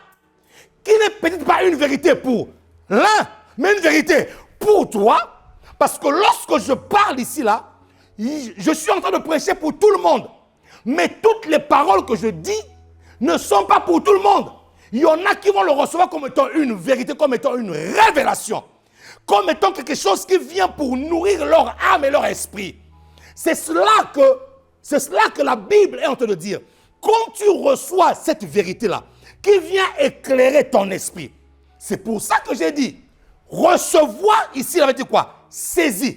qui n'est peut-être pas une vérité pour l'un, mais une vérité pour toi, parce que lorsque je parle ici, là, je suis en train de prêcher pour tout le monde. Mais toutes les paroles que je dis ne sont pas pour tout le monde. Il y en a qui vont le recevoir comme étant une vérité, comme étant une révélation, comme étant quelque chose qui vient pour nourrir leur âme et leur esprit. C'est cela que la Bible est en train de dire. Quand tu reçois cette vérité-là, qui vient éclairer ton esprit, c'est pour ça que j'ai dit, recevoir ici, ça veut dire quoi? Saisir.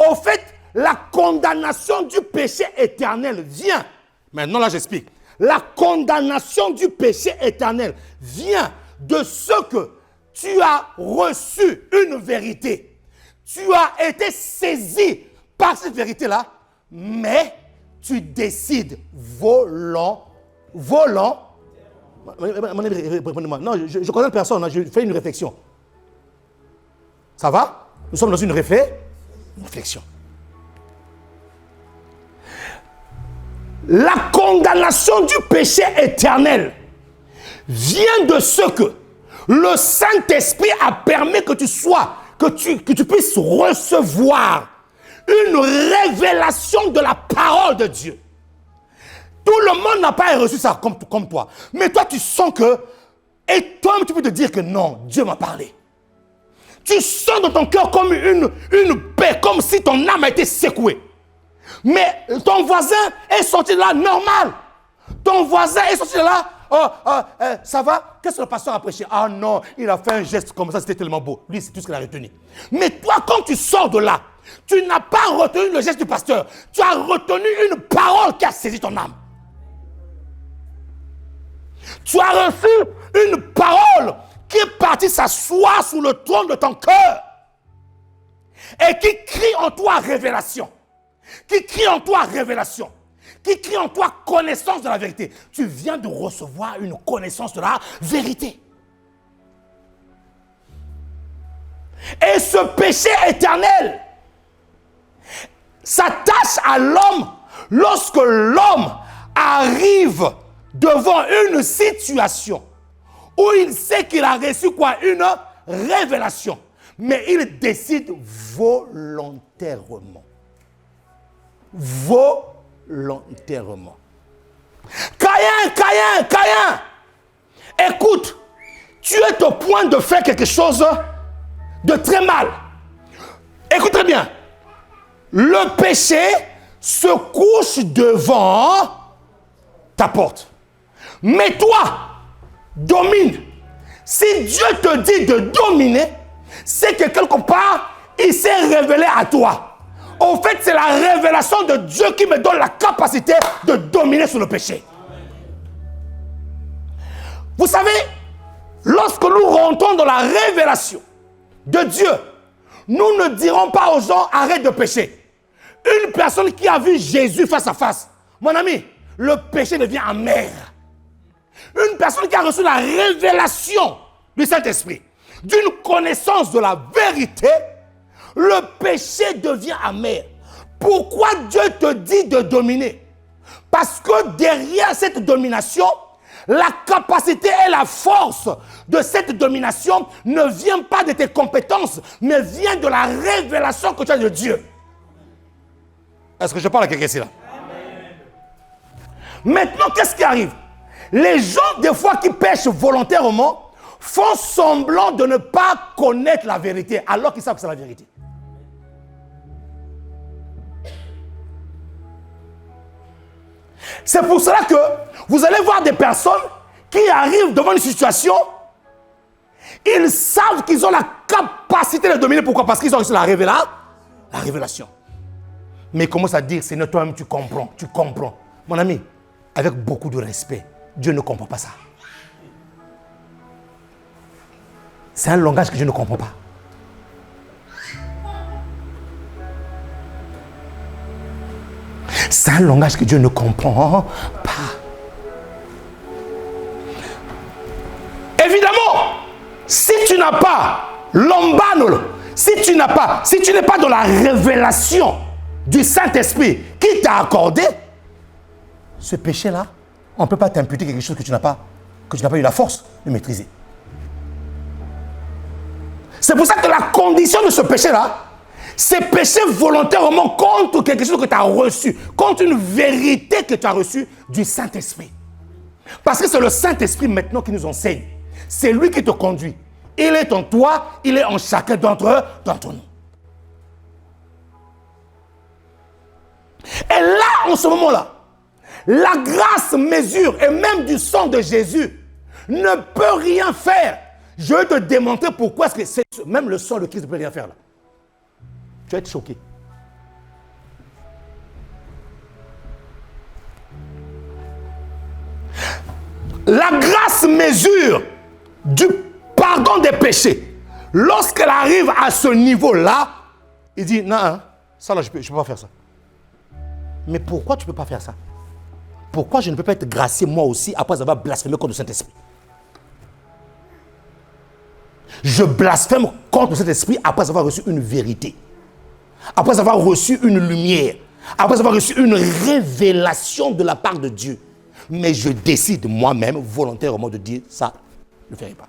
Au fait, la condamnation du péché éternel vient. Maintenant, là, j'explique. La condamnation du péché éternel vient de ce que tu as reçu une vérité. Tu as été saisi par cette vérité-là, mais tu décides non, je connais personne, je fais une réflexion. Ça va? Nous sommes dans une réflexion. La condamnation du péché éternel vient de ce que le Saint-Esprit a permis que tu puisses recevoir une révélation de la parole de Dieu. Tout le monde n'a pas reçu ça comme toi. Mais toi, tu sens que, et toi, tu peux te dire que non, Dieu m'a parlé. Tu sens dans ton cœur comme une paix, comme si ton âme a été secouée. Mais ton voisin est sorti de là normal. Ton voisin est sorti de là, ça va? Qu'est-ce que le pasteur a prêché? Ah non, il a fait un geste comme ça, c'était tellement beau. Lui, c'est tout ce qu'il a retenu. Mais toi, quand tu sors de là, tu n'as pas retenu le geste du pasteur. Tu as retenu une parole qui a saisi ton âme. Tu as reçu une parole qui est partie s'asseoir sous le trône de ton cœur et qui crie en toi révélation. Qui crie en toi révélation. Qui crie en toi connaissance de la vérité. Tu viens de recevoir une connaissance de la vérité. Et ce péché éternel s'attache à l'homme lorsque l'homme arrive devant une situation où il sait qu'il a reçu quoi? Une révélation. Mais il décide volontairement. Volontairement. Caïn, écoute, tu es au point de faire quelque chose de très mal. Écoute très bien. Le péché se couche devant ta porte. Mais toi, domine. Si Dieu te dit de dominer, c'est que quelque part, il s'est révélé à toi. En fait, c'est la révélation de Dieu qui me donne la capacité de dominer sur le péché. Vous savez, lorsque nous rentrons dans la révélation de Dieu, nous ne dirons pas aux gens arrête de pécher. Une personne qui a vu Jésus face à face, mon ami, le péché devient amer. Une personne qui a reçu la révélation du Saint-Esprit, d'une connaissance de la vérité, le péché devient amer. Pourquoi Dieu te dit de dominer? Parce que derrière cette domination, la capacité et la force de cette domination ne vient pas de tes compétences, mais vient de la révélation que tu as de Dieu. Est-ce que je parle à quelqu'un ici là? Maintenant, qu'est-ce qui arrive? Les gens, des fois, qui pêchent volontairement, font semblant de ne pas connaître la vérité, alors qu'ils savent que c'est la vérité. C'est pour cela que vous allez voir des personnes qui arrivent devant une situation, ils savent qu'ils ont la capacité de dominer. Pourquoi? Parce qu'ils ont reçu la révélation. Mais ils commencent à dire, Seigneur, toi-même tu comprends. Mon ami, avec beaucoup de respect, Dieu ne comprend pas ça. C'est un langage que je ne comprends pas. C'est un langage que Dieu ne comprend pas. Évidemment, si tu n'as pas l'ombanolo, si tu n'es pas dans la révélation du Saint-Esprit qui t'a accordé, ce péché-là, on ne peut pas t'imputer quelque chose que tu n'as pas eu la force de maîtriser. C'est pour ça que la condition de ce péché-là, c'est pécher volontairement contre quelque chose que tu as reçu, contre une vérité que tu as reçue du Saint-Esprit. Parce que c'est le Saint-Esprit maintenant qui nous enseigne. C'est lui qui te conduit. Il est en toi, il est en chacun d'entre nous. Et là, en ce moment-là, la grâce mesure et même du sang de Jésus ne peut rien faire. Je vais te démontrer pourquoi est-ce que même le sang de Christ ne peut rien faire là. Tu vas être choqué. La grâce mesure du pardon des péchés. Lorsqu'elle arrive à ce niveau-là, il dit, non, ça là, je ne peux pas faire ça. Mais pourquoi tu ne peux pas faire ça? Pourquoi je ne peux pas être gracié moi aussi après avoir blasphémé contre le Saint-Esprit? Je blasphème contre le Saint-Esprit après avoir reçu une vérité. Après avoir reçu une lumière. Après avoir reçu une révélation de la part de Dieu. Mais je décide moi-même, volontairement, de dire ça, je ne le ferai pas.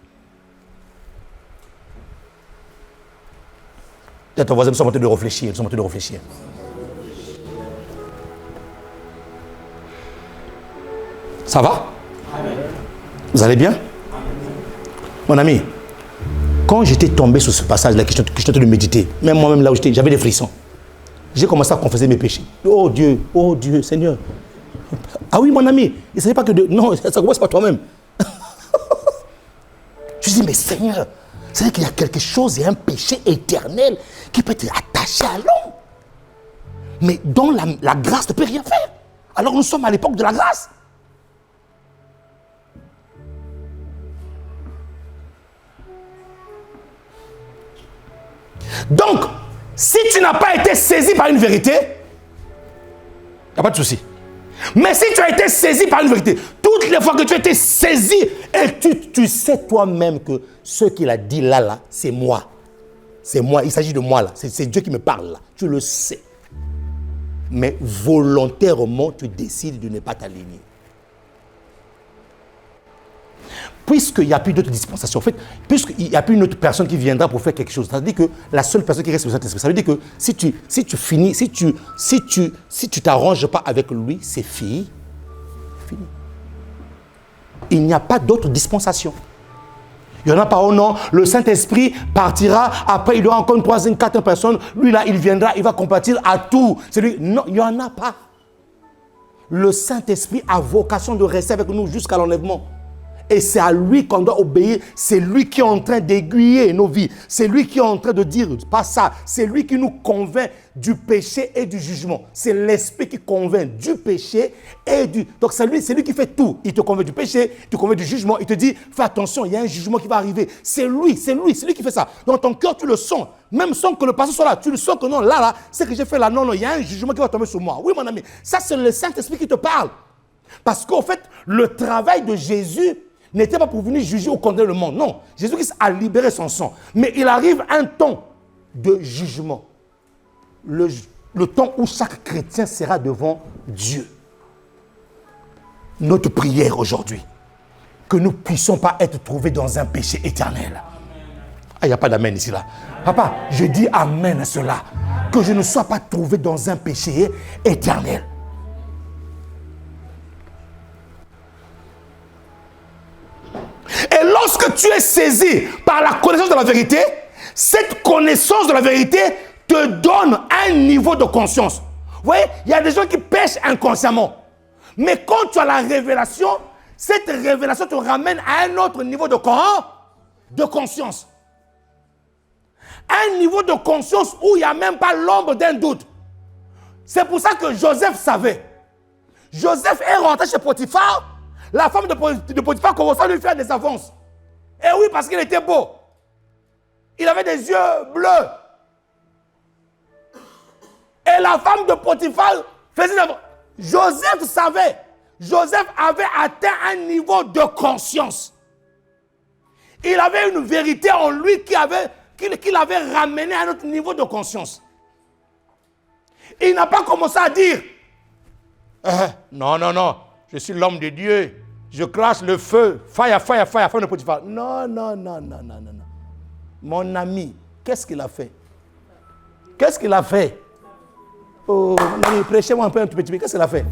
Peut-être ton voisin, nous sommes en train de réfléchir. Ça va? Amen. Vous allez bien? Amen. Mon ami, quand j'étais tombé sur ce passage-là, que je suis en train de méditer, même moi-même là où j'étais, j'avais des frissons. J'ai commencé à confesser mes péchés. Oh Dieu, Seigneur. Ah oui, mon ami, il ne s'agit pas que de... Non, ça commence par toi-même. Je dis, mais Seigneur, c'est-à-dire qu'il y a quelque chose, il y a un péché éternel qui peut être attaché à l'homme. Mais dont la grâce ne peut rien faire. Alors nous sommes à l'époque de la grâce. Donc, si tu n'as pas été saisi par une vérité, il n'y a pas de souci. Mais si tu as été saisi par une vérité, toutes les fois que tu as été saisi, et tu sais toi-même que ce qu'il a dit là, c'est moi. C'est moi, il s'agit de moi là. C'est Dieu qui me parle là. Tu le sais. Mais volontairement, tu décides de ne pas t'aligner. Puisqu'il n'y a plus d'autres dispensations, en fait, puisqu'il n'y a plus une autre personne qui viendra pour faire quelque chose, ça veut dire que la seule personne qui reste, c'est le Saint-Esprit. Ça veut dire que si tu t'arranges pas avec lui, c'est fini. Il n'y a pas d'autre dispensation. Il n'y en a pas, oh non, le Saint-Esprit partira, après il y aura encore une troisième, quatrième personne, lui là, il viendra, il va compatir à tout. C'est lui. Non, il n'y en a pas. Le Saint-Esprit a vocation de rester avec nous jusqu'à l'enlèvement. Et c'est à lui qu'on doit obéir. C'est lui qui est en train d'aiguiller nos vies. C'est lui qui est en train de dire, pas ça. C'est lui qui nous convainc du péché et du jugement. C'est l'Esprit qui convainc du péché et du... Donc c'est lui qui fait tout. Il te convainc du péché, il te convainc du jugement. Il te dit, fais attention, il y a un jugement qui va arriver. C'est lui qui fait ça. Dans ton cœur, tu le sens. Même sans que le pasteur soit là, tu le sens que non, là, c'est que j'ai fait là. Non, il y a un jugement qui va tomber sur moi. Oui, mon ami, ça c'est le Saint-Esprit qui te parle. Parce qu'en fait, le travail de Jésus n'était pas pour venir juger ou condamner le monde. Non, Jésus-Christ a libéré son sang. Mais il arrive un temps de jugement. Le temps où chaque chrétien sera devant Dieu. Notre prière aujourd'hui, que nous ne puissions pas être trouvés dans un péché éternel. Ah, il n'y a pas d'amen ici là. Papa, je dis amen à cela. Que je ne sois pas trouvé dans un péché éternel. Et lorsque tu es saisi par la connaissance de la vérité, cette connaissance de la vérité te donne un niveau de conscience. Vous voyez, il y a des gens qui pêchent inconsciemment. Mais quand tu as la révélation, cette révélation te ramène à un autre niveau de conscience. Un niveau de conscience où il n'y a même pas l'ombre d'un doute. C'est pour ça que Joseph savait. Joseph est rentré chez Potiphar. La femme de Potiphar commençait à lui faire des avances. Et oui, parce qu'il était beau. Il avait des yeux bleus. Et la femme de Potiphar faisait des avances. Joseph savait. Joseph avait atteint un niveau de conscience. Il avait une vérité en lui qu'il avait ramené à un autre niveau de conscience. Il n'a pas commencé à dire non, non, non, je suis l'homme de Dieu. Je crache le feu. Fire, fire, fire, femme de Potiphar. Non, non, non, non, non, non. Mon ami, qu'est-ce qu'il a fait? Qu'est-ce qu'il a fait? Oh, mon ami, prêchez-moi un peu un tout petit peu. Qu'est-ce qu'il a fait?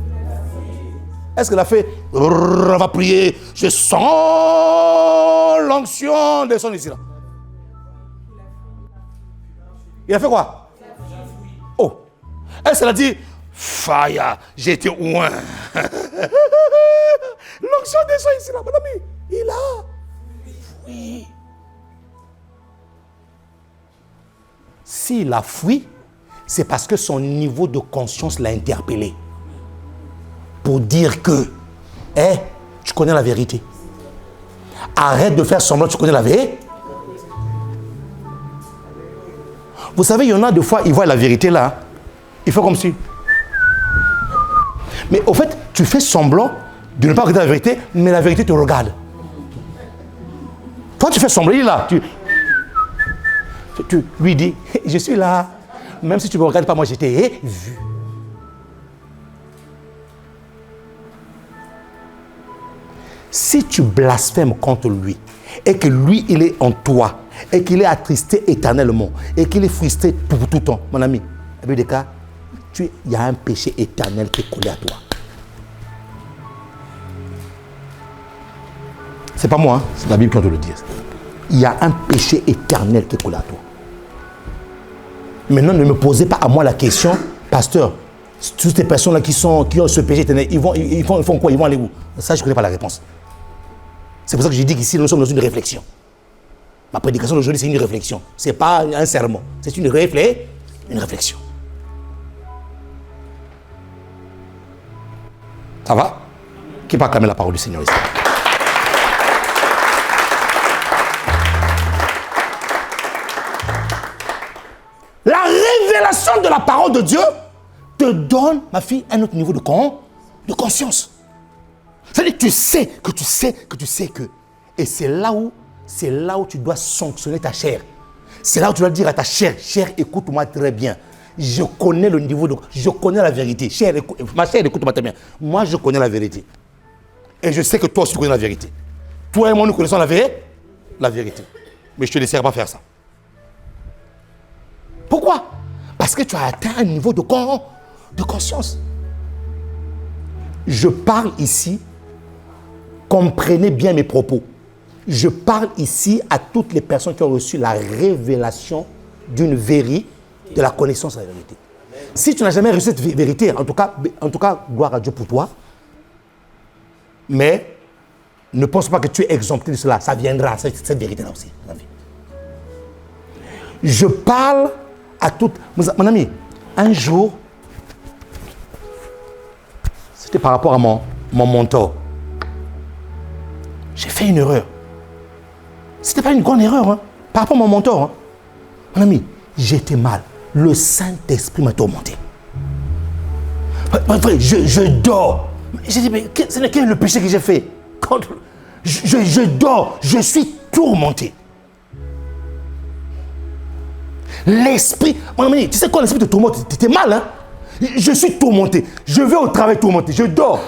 Est-ce qu'il a fait? On va prier. Je sens l'onction de son ici là. Il a fait quoi? Oh. Est-ce qu'elle a dit fire, j'ai été loin. L'onction descend ici là, mon ami. Il a. Oui. S'il a fui, c'est parce que son niveau de conscience l'a interpellé. Pour dire que, tu connais la vérité. Arrête de faire semblant que tu connais la vérité. Vous savez, il y en a des fois, ils voient la vérité là. Il faut comme si. Mais au fait, tu fais semblant de ne pas regarder la vérité, mais la vérité te regarde. Toi, tu fais semblant, il est là. Tu lui dis, je suis là. Même si tu ne me regardes pas, moi, je t'ai vu. Si tu blasphèmes contre lui, et que lui, il est en toi, et qu'il est attristé éternellement, et qu'il est frustré tout le temps, mon ami, à des cas, il y a un péché éternel qui est collé à toi. C'est pas moi, hein, c'est la Bible qui doit le dire. Il y a un péché éternel qui est collé à toi. Maintenant, ne me posez pas à moi la question, pasteur, toutes ces personnes-là qui ont ce péché éternel, ils font quoi? Ils vont aller où? Ça, je ne connais pas la réponse. C'est pour ça que je dis qu'ici, nous sommes dans une réflexion. Ma prédication d'aujourd'hui, c'est une réflexion. Ce n'est pas un sermon. C'est une réflexion. Ça va? Qui peut acclamer la parole du Seigneur ici? La révélation de la parole de Dieu te donne, ma fille, un autre niveau de conscience. C'est-à-dire que tu sais que. Et c'est là où tu dois sanctionner ta chair. C'est là où tu dois dire à ta chair, écoute-moi très bien. Je connais le niveau de. Je connais la vérité. Ma chair, écoute-moi très bien. Moi, je connais la vérité. Et je sais que toi aussi, tu connais la vérité. Toi et moi, nous connaissons la vérité. Mais je ne te laisserai pas faire ça. Pourquoi? Parce que tu as atteint un niveau de conscience. Je parle ici, comprenez bien mes propos. Je parle ici à toutes les personnes qui ont reçu la révélation d'une vérité, de la connaissance de la vérité. Si tu n'as jamais reçu cette vérité, en tout cas, gloire à Dieu pour toi. Mais ne pense pas que tu es exempté de cela. Ça viendra, cette vérité-là aussi. Je parle à toutes. Mon ami, un jour, c'était par rapport à mon mentor. J'ai fait une erreur. C'était pas une grande erreur, hein, par rapport à mon mentor. Hein. Mon ami, j'étais mal. Le Saint-Esprit m'a tourmenté. Je dors. J'ai dit, mais quel est le péché que j'ai fait? Je dors, je suis tourmenté. L'esprit, mon ami, tu sais quand l'esprit te tourmente, tu es mal, hein? Je suis tourmenté. Je vais au travail tourmenté. Je dors.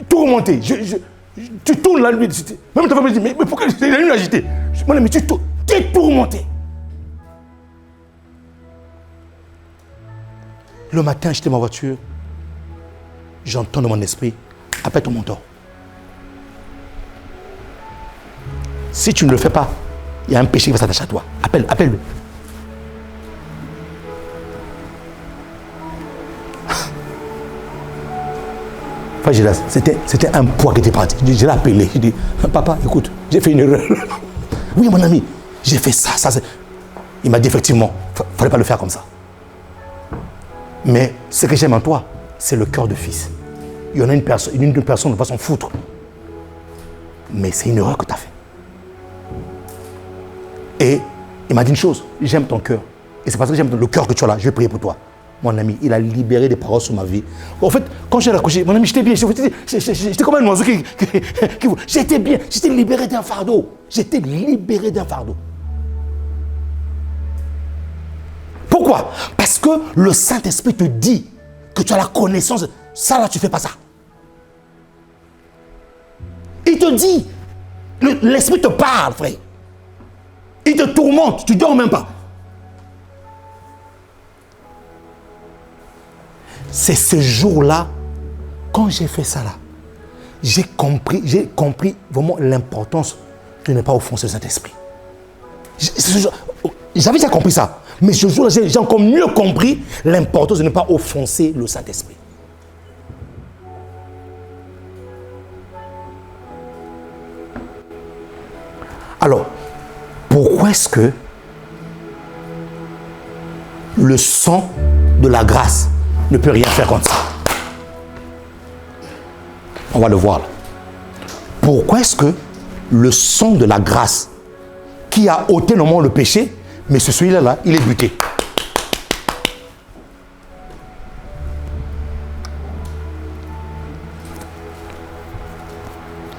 Tourmenté. Tu tournes la nuit. Même ta femme me dit, mais pourquoi la nuit agitée? Mon ami, tu es tourmenté. Le matin, j'étais dans ma voiture. J'entends dans mon esprit, appelle ton mentor. Si tu ne le fais pas, il y a un péché qui va s'attacher à toi. Appelle-le. Enfin, c'était un poids qui était parti. Je l'ai appelé. Je dis, papa, écoute, j'ai fait une erreur. Oui, mon ami, j'ai fait ça. Il m'a dit, effectivement, il ne fallait pas le faire comme ça. Mais ce que j'aime en toi, c'est le cœur de fils. Il y en a une personne ne va s'en foutre. Mais c'est une erreur que tu as fait. Et il m'a dit une chose, j'aime ton cœur. Et c'est parce que j'aime le cœur que tu as là, je vais prier pour toi. Mon ami, il a libéré des paroles sur ma vie. En fait, quand j'ai raccroché, mon ami, j'étais bien. J'étais comme un oiseau qui j'étais bien. J'étais libéré d'un fardeau. Pourquoi? Parce que le Saint-Esprit te dit que tu as la connaissance. Ça, là, tu ne fais pas ça. Il te dit. L'Esprit te parle, frère. Il te tourmente. Tu ne dors même pas. C'est ce jour-là, quand j'ai fait ça là, j'ai compris vraiment l'importance de ne pas offenser le Saint-Esprit. J'avais déjà compris ça, mais ce jour-là, j'ai encore mieux compris l'importance de ne pas offenser le Saint-Esprit. Alors, pourquoi est-ce que le sang de la grâce ne peut rien faire contre ça? On va le voir là. Pourquoi est-ce que le sang de la grâce qui a ôté normalement le péché, mais celui-là, là, il est buté?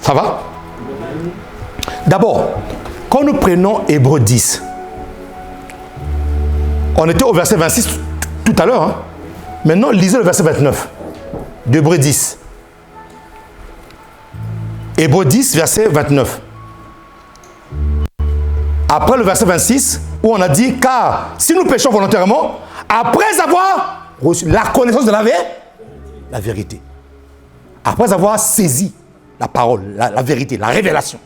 Ça va? D'abord, quand nous prenons Hébreux 10, on était au verset 26 tout à l'heure, hein? Maintenant, lisez le verset 29 d'Hébreux 10. Hébreux 10, verset 29. Après le verset 26, où on a dit, car si nous péchons volontairement, après avoir reçu la connaissance de la vérité, après avoir saisi la parole, la vérité, la révélation,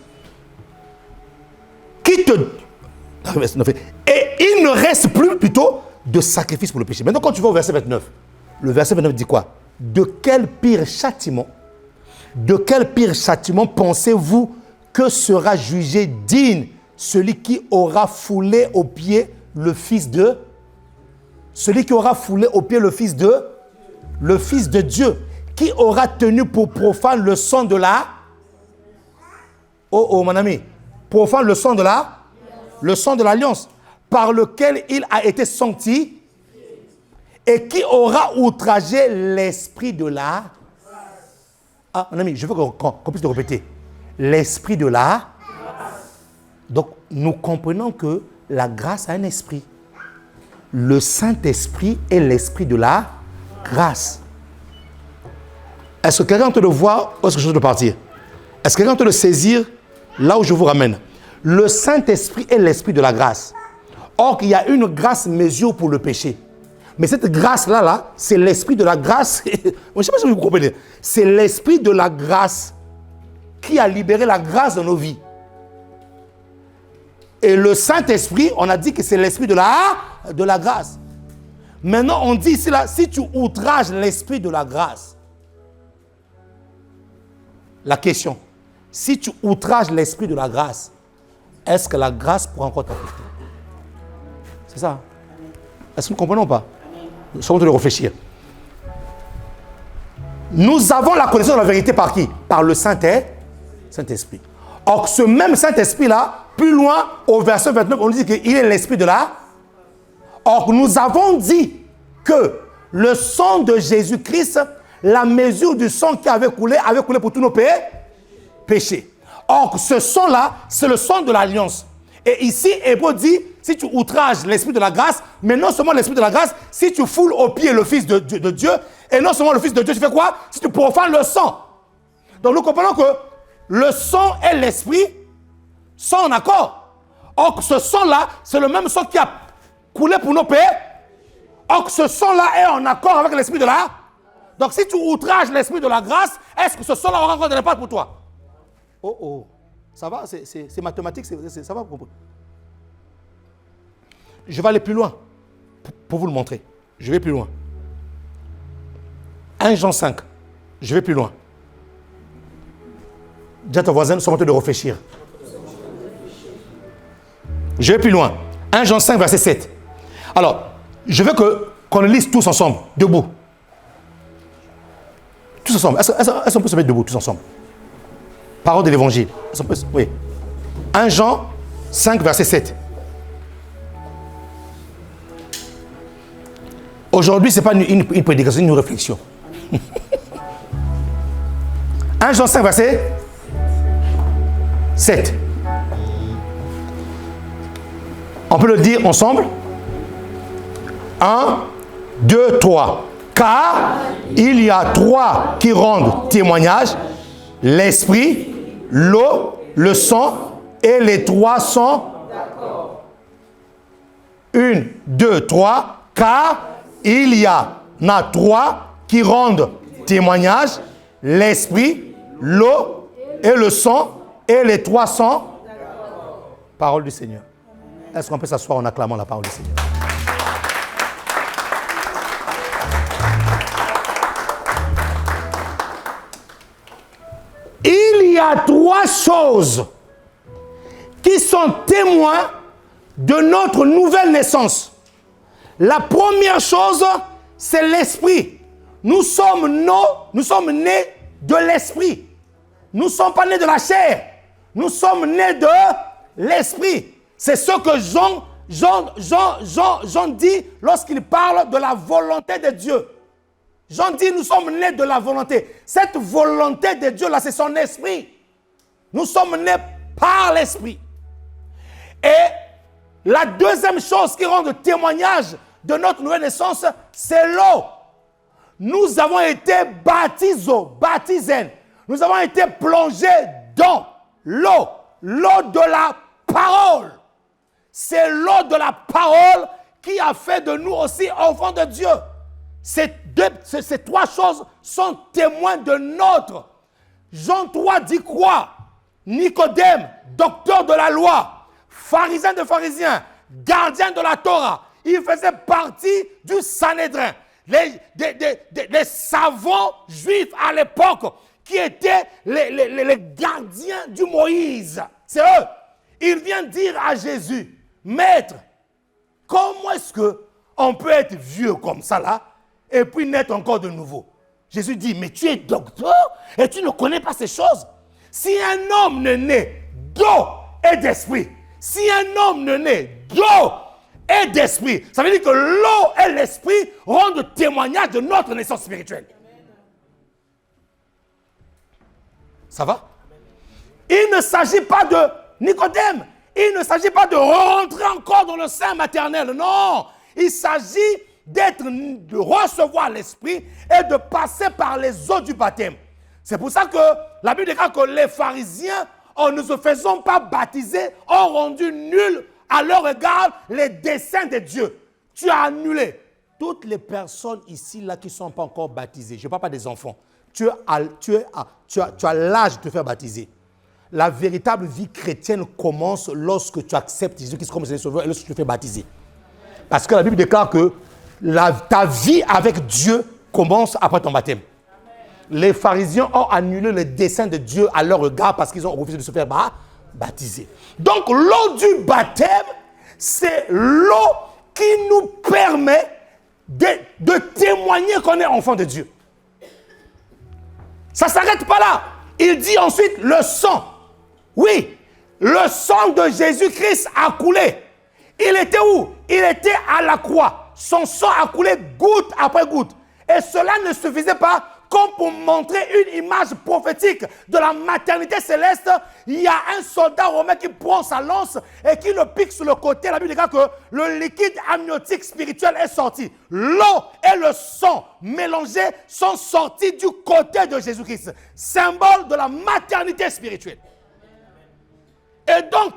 et il ne reste plus plutôt de sacrifice pour le péché. Maintenant, quand tu vas au verset 29, le verset 29 dit quoi? De quel pire châtiment pensez-vous que sera jugé digne celui qui aura foulé aux pieds le Fils de Dieu, qui aura tenu pour profane le sang de la... Oh, mon ami, profane le sang de l'alliance, par lequel il a été sanctifié, et qui aura outragé l'esprit de la... Ah, mon ami, je veux qu'on puisse le répéter. L'esprit de la... Donc, nous comprenons que la grâce a un esprit. Le Saint-Esprit est l'esprit de la grâce. Est-ce que quelqu'un peut le voir ou est-ce que je dois partir? Est-ce que quelqu'un peut le saisir là où je vous ramène? Le Saint-Esprit est l'esprit de la grâce. Or, il y a une grâce mesure pour le péché. Mais cette grâce-là, c'est l'esprit de la grâce. Je ne sais pas si vous comprenez. C'est l'esprit de la grâce qui a libéré la grâce dans nos vies. Et le Saint-Esprit, on a dit que c'est l'esprit de la grâce. Maintenant, on dit ici, là, si tu outrages l'esprit de la grâce, la question, si tu outrages l'esprit de la grâce, est-ce que la grâce pourra encore t'affecter? C'est ça. Est-ce que nous comprenons pas? Nous sommes en train de réfléchir. Nous avons la connaissance de la vérité par qui? Par le Saint-Esprit. Or, ce même Saint-Esprit-là, plus loin, au verset 29, on dit qu'il est l'esprit de la... Or, nous avons dit que le sang de Jésus-Christ, la mesure du sang qui avait coulé pour tous nos péchés. Or, ce sang-là, c'est le sang de l'alliance. Et ici, Hébreu dit, si tu outrages l'esprit de la grâce, mais non seulement l'esprit de la grâce, si tu foules au pied le Fils de Dieu, et non seulement le Fils de Dieu, tu fais quoi? Si tu profanes le sang. Donc nous comprenons que le sang et l'esprit sont en accord. Or, ce sang-là, c'est le même sang qui a coulé pour nos péchés. Or, ce sang-là est en accord avec l'esprit de la... Donc, si tu outrages l'esprit de la grâce, est-ce que ce sang-là aura encore de l'impact pour toi? Oh. Ça va? C'est mathématique, ça va vous comprendre. Je vais aller plus loin pour vous le montrer. Je vais plus loin. 1 Jean 5. Je vais plus loin. Dis à ton voisin, nous sommes en train de réfléchir. Je vais plus loin. 1 Jean 5, verset 7. Alors, je veux qu'on le lise tous ensemble, debout. Tous ensemble. Est-ce qu'on peut se mettre debout, tous ensemble? Parole de l'évangile. Oui. 1 Jean 5, verset 7. Aujourd'hui, ce n'est pas une prédication, c'est une réflexion. 1 Jean 5, verset 7. On peut le dire ensemble. 1, 2, 3. Car il y a trois qui rendent témoignage, l'esprit, l'eau, le sang, et les trois sont d'accord. 1, 2, 3. Car il y en a trois qui rendent témoignage, l'esprit, l'eau et le sang, et les trois sont d'accord. Parole du Seigneur. Est-ce qu'on peut s'asseoir en acclamant la parole du Seigneur? Il y a trois choses qui sont témoins de notre nouvelle naissance. La première chose, c'est l'esprit. Nous sommes nés de l'esprit. Nous ne sommes pas nés de la chair. Nous sommes nés de l'esprit. C'est ce que Jean dit lorsqu'il parle de la volonté de Dieu. Jean dit, nous sommes nés de la volonté. Cette volonté de Dieu, là, c'est son esprit. Nous sommes nés par l'esprit. Et la deuxième chose qui rend le témoignage de notre nouvelle naissance, c'est l'eau. Nous avons été baptisés. Nous avons été plongés dans l'eau de la parole. C'est l'eau de la parole qui a fait de nous aussi enfants de Dieu. Ces trois choses sont témoins de notre. Jean 3 dit quoi? Nicodème, docteur de la loi, pharisien de pharisiens, gardien de la Torah. Il faisait partie du Sanhédrin. Les savants juifs à l'époque qui étaient les gardiens du Moïse. C'est eux. Il vient dire à Jésus, Maître, comment est-ce qu'on peut être vieux comme ça là et puis naître encore de nouveau? Jésus dit, mais tu es docteur et tu ne connais pas ces choses. Si un homme ne naît d'eau et d'esprit, si un homme ne naît d'eau et d'esprit, ça veut dire que l'eau et l'esprit rendent témoignage de notre naissance spirituelle. Ça va? Il ne s'agit pas de Nicodème. Il ne s'agit pas de rentrer encore dans le sein maternel. Non. Il s'agit de recevoir l'esprit et de passer par les eaux du baptême. C'est pour ça que la Bible déclare que les pharisiens, en ne se faisant pas baptiser, ont rendu nul à leur égard les desseins de Dieu. Tu as annulé. Toutes les personnes ici là qui ne sont pas encore baptisées, je ne parle pas des enfants, tu as l'âge de te faire baptiser. La véritable vie chrétienne commence lorsque tu acceptes Jésus-Christ comme Seigneur Sauveur et lorsque tu te fais baptiser. Parce que la Bible déclare que ta vie avec Dieu commence après ton baptême. Les pharisiens ont annulé le dessein de Dieu à leur regard parce qu'ils ont refusé de se faire baptiser. Donc l'eau du baptême, c'est l'eau qui nous permet de témoigner qu'on est enfant de Dieu. Ça ne s'arrête pas là. Il dit ensuite le sang. Oui, le sang de Jésus-Christ a coulé. Il était où? Il était à la croix. Son sang a coulé goutte après goutte. Et cela ne suffisait pas comme pour montrer une image prophétique de la maternité céleste. Il y a un soldat romain qui prend sa lance et qui le pique sur le côté. La Bible dit que le liquide amniotique spirituel est sorti. L'eau et le sang mélangés sont sortis du côté de Jésus-Christ. Symbole de la maternité spirituelle. Et donc,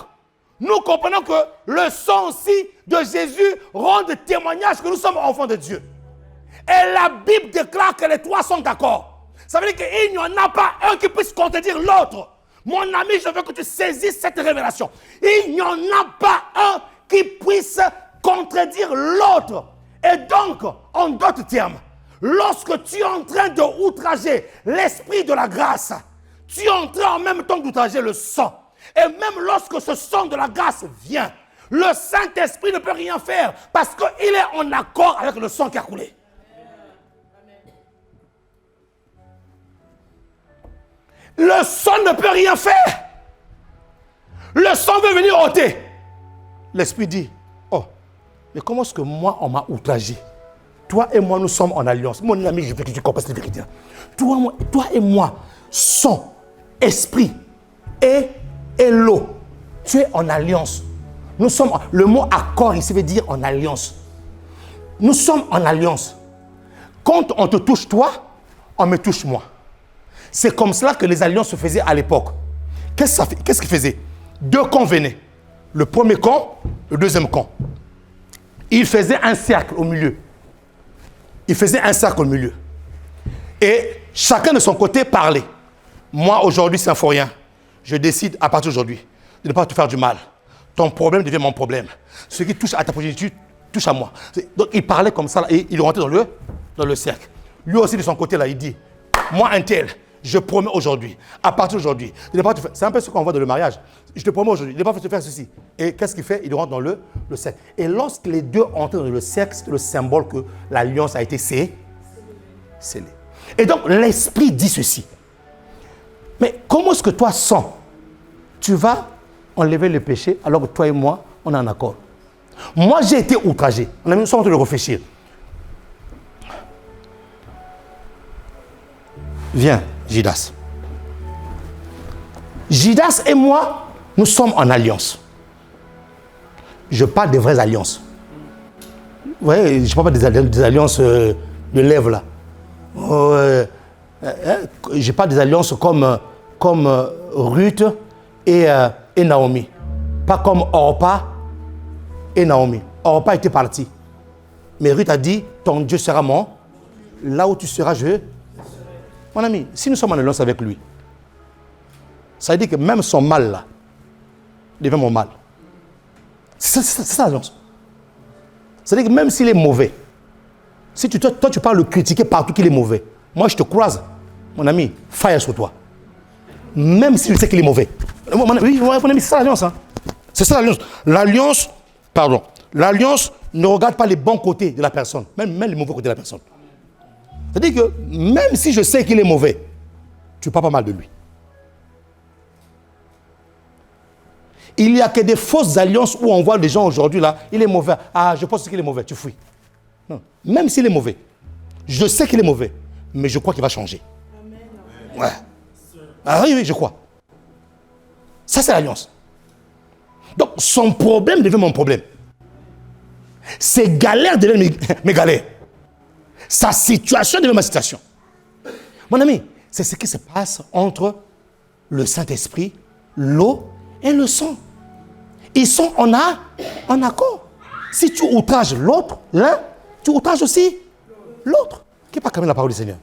nous comprenons que le sang aussi de Jésus rend témoignage que nous sommes enfants de Dieu. Et la Bible déclare que les trois sont d'accord. Ça veut dire qu'il n'y en a pas un qui puisse contredire l'autre. Mon ami, je veux que tu saisisses cette révélation. Il n'y en a pas un qui puisse contredire l'autre. Et donc, en d'autres termes, lorsque tu es en train de outrager l'esprit de la grâce, tu es en train en même temps d'outrager le sang. Et même lorsque ce sang de la grâce vient, le Saint-Esprit ne peut rien faire parce qu'il est en accord avec le sang qui a coulé. Le sang ne peut rien faire. Le sang veut venir ôter. L'Esprit dit, oh, mais comment est-ce que moi, on m'a outragé? Toi et moi, nous sommes en alliance. Mon ami, je veux que tu comprennes cette vérité. Toi et moi, sang, esprit et l'eau. Tu es en alliance. Nous sommes, le mot accord ici veut dire en alliance. Nous sommes en alliance. Quand on te touche toi, on me touche moi. C'est comme cela que les alliances se faisaient à l'époque. Qu'est-ce qu'ils faisaient? Deux camps venaient. Le premier camp, le deuxième camp. Ils faisaient un cercle au milieu. Ils faisaient un cercle au milieu. Et chacun de son côté parlait. Moi, aujourd'hui, c'est un Symphorien. Je décide, à partir d'aujourd'hui, de ne pas te faire du mal. Ton problème devient mon problème. Ce qui touche à ta progéniture touche à moi. Donc, il parlait comme ça, là, et il rentrait dans le cercle. Lui aussi, de son côté, là, il dit, moi, un tel, je promets aujourd'hui, à partir d'aujourd'hui, de ne pas te faire... C'est un peu ce qu'on voit dans le mariage. Je te promets aujourd'hui, de ne pas te faire ceci. Et qu'est-ce qu'il fait? Il rentre dans le cercle. Et lorsque les deux entrent dans le cercle, c'est le symbole que l'alliance a été scellée. Et donc, l'Esprit dit ceci. Mais comment est-ce que toi, sens, tu vas enlever le péché alors que toi et moi, on est en accord? Moi, j'ai été outragé. On a mis en train de réfléchir. Viens, Judas. Judas et moi, nous sommes en alliance. Je parle des vraies alliances. Vous voyez, je ne parle pas des alliances de lèvres là. Je parle des alliances comme Ruth et Naomi. Pas comme Orpa et Naomi. Orpa était parti. Mais Ruth a dit, ton Dieu sera mon. Là où tu seras, je. Mon ami, si nous sommes en alliance avec lui, ça veut dire que même son mal là, devient mon mal. C'est ça l'alliance. C'est-à-dire que même s'il est mauvais, si toi tu parles le critiquer partout qu'il est mauvais, moi je te croise, mon ami, fire sur toi. Même si je sais qu'il est mauvais. Oui, mon ami, c'est ça l'alliance. Hein. C'est ça l'alliance. L'alliance ne regarde pas les bons côtés de la personne, même les mauvais côtés de la personne. C'est-à-dire que même si je sais qu'il est mauvais, tu parles pas mal de lui. Il n'y a que des fausses alliances où on voit des gens aujourd'hui là, il est mauvais. Ah, je pense qu'il est mauvais, tu fuis. Non. Même s'il est mauvais, je sais qu'il est mauvais, mais je crois qu'il va changer. Amen. Ouais. Ah oui, je crois. Ça, c'est l'alliance. Donc, son problème devient mon problème. Ses galères deviennent mes galères. Sa situation devient ma situation. Mon ami, c'est ce qui se passe entre le Saint-Esprit, l'eau et le sang. Ils sont en accord. Si tu outrages l'autre, l'un, tu outrages aussi l'autre. Qui n'est pas quand même la parole du Seigneur?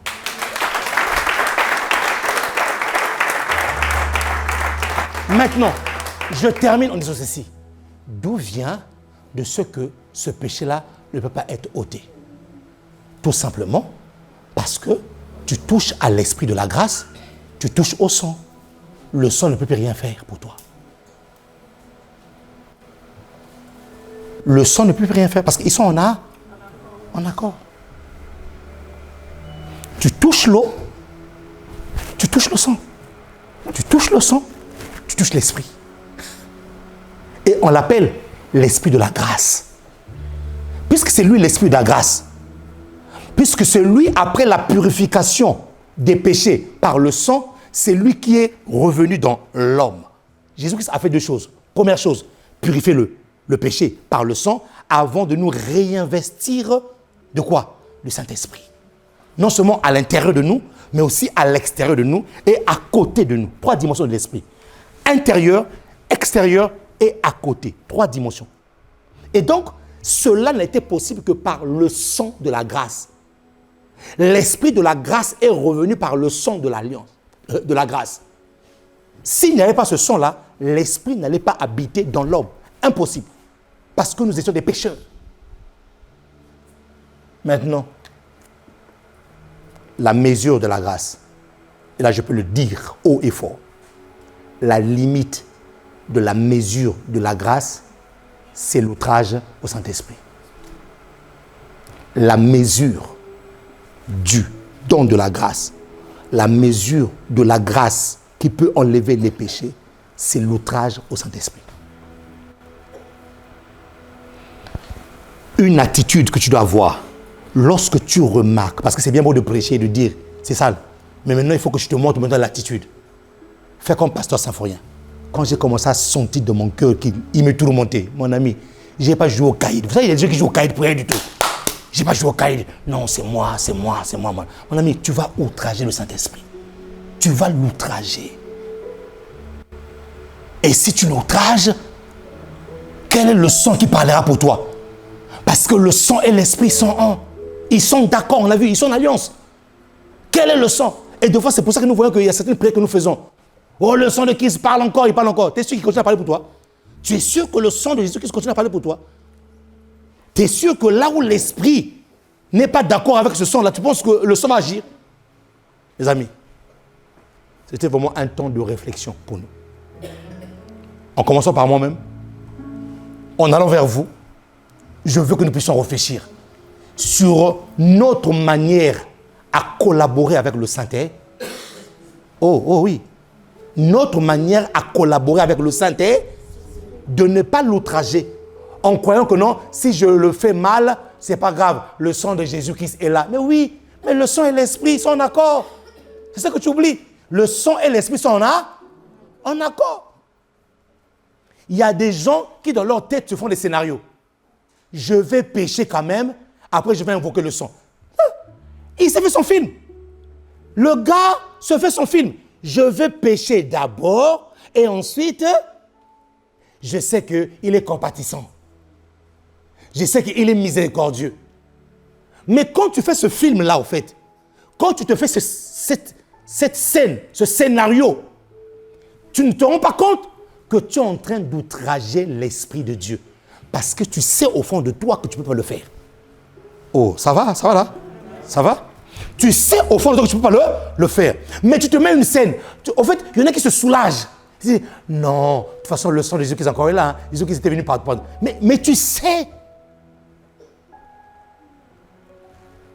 Maintenant, je termine en disant ceci. D'où vient de ce que ce péché-là ne peut pas être ôté? Tout simplement parce que tu touches à l'esprit de la grâce, tu touches au sang. Le sang ne peut plus rien faire pour toi. Le sang ne peut plus rien faire parce qu'ils sont en accord. Tu touches l'eau, tu touches le sang. Tu touches le sang, tu touches l'esprit. Et on l'appelle l'esprit de la grâce. Puisque c'est lui l'esprit de la grâce. Puisque c'est lui, après la purification des péchés par le sang, c'est lui qui est revenu dans l'homme. Jésus-Christ a fait deux choses. Première chose, purifier le péché par le sang avant de nous réinvestir de quoi? Le Saint-Esprit. Non seulement à l'intérieur de nous, mais aussi à l'extérieur de nous et à côté de nous. 3 dimensions de l'esprit. Intérieur, extérieur et à côté. 3 dimensions. Et donc, cela n'a été possible que par le sang de la grâce. L'esprit de la grâce est revenu par le sang de l'alliance, de la grâce. S'il n'y avait pas ce sang-là, l'esprit n'allait pas habiter dans l'homme. Impossible. Parce que nous étions des pécheurs. Maintenant, la mesure de la grâce. et là je peux le dire haut et fort, la limite de la mesure de la grâce, c'est l'outrage au Saint-Esprit. La mesure du don de la grâce, la mesure de la grâce qui peut enlever les péchés, c'est l'outrage au Saint-Esprit. Une attitude que tu dois avoir lorsque tu remarques, parce que c'est bien beau de prêcher et de dire, c'est sale, mais maintenant il faut que je te montre maintenant l'attitude. Fais comme pasteur Symphorien. Quand j'ai commencé à sentir de mon cœur qu'il m'est tout remonté, mon ami, je n'ai pas joué au caïd. Vous savez, il y a des gens qui jouent au caïd pour rien du tout. Je n'ai pas joué au caïd. Non, c'est moi. Mon ami, tu vas outrager le Saint-Esprit. Tu vas l'outrager. Et si tu l'outrages, quel est le sang qui parlera pour toi? Parce que le sang et l'esprit sont un. Ils sont d'accord, on l'a vu, ils sont en alliance. Quel est le sang? Et des fois, c'est pour ça que nous voyons qu'il y a certaines prières que nous faisons. Oh, le sang de Christ parle encore, il parle encore. Tu es sûr qu'il continue à parler pour toi? Tu es sûr que le sang de Jésus-Christ continue à parler pour toi? Tu es sûr que là où l'esprit n'est pas d'accord avec ce sang-là, tu penses que le sang va agir? Les amis, c'était vraiment un temps de réflexion pour nous. En commençant par moi-même, en allant vers vous, je veux que nous puissions réfléchir sur notre manière à collaborer avec le Saint-Esprit. Oh oui. Notre manière à collaborer avec le Saint-Esprit, de ne pas l'outrager en croyant que non, si je le fais mal, c'est pas grave, le sang de Jésus-Christ est là. Mais oui, mais le sang et l'esprit sont en accord. C'est ça que tu oublies. Le sang et l'esprit sont en accord. Il y a des gens qui dans leur tête se font des scénarios. Je vais pécher quand même, après je vais invoquer le sang. Il s'est fait son film. Le gars se fait son film. Je vais pécher d'abord et ensuite, je sais qu'il est compatissant. Je sais qu'il est miséricordieux. Mais quand tu fais ce film-là, au fait, quand tu te fais cette scène, ce scénario, tu ne te rends pas compte que tu es en train d'outrager l'Esprit de Dieu. Parce que tu sais au fond de toi que tu ne peux pas le faire. Oh, ça va là? Ça va? Tu sais au fond de toi que tu ne peux pas le faire. Mais tu te mets une scène. En fait, il y en a qui se soulagent. Ils disent, non, de toute façon, le sang de Jésus qui est encore là. Hein. Jésus qui était venu par... Mais tu sais.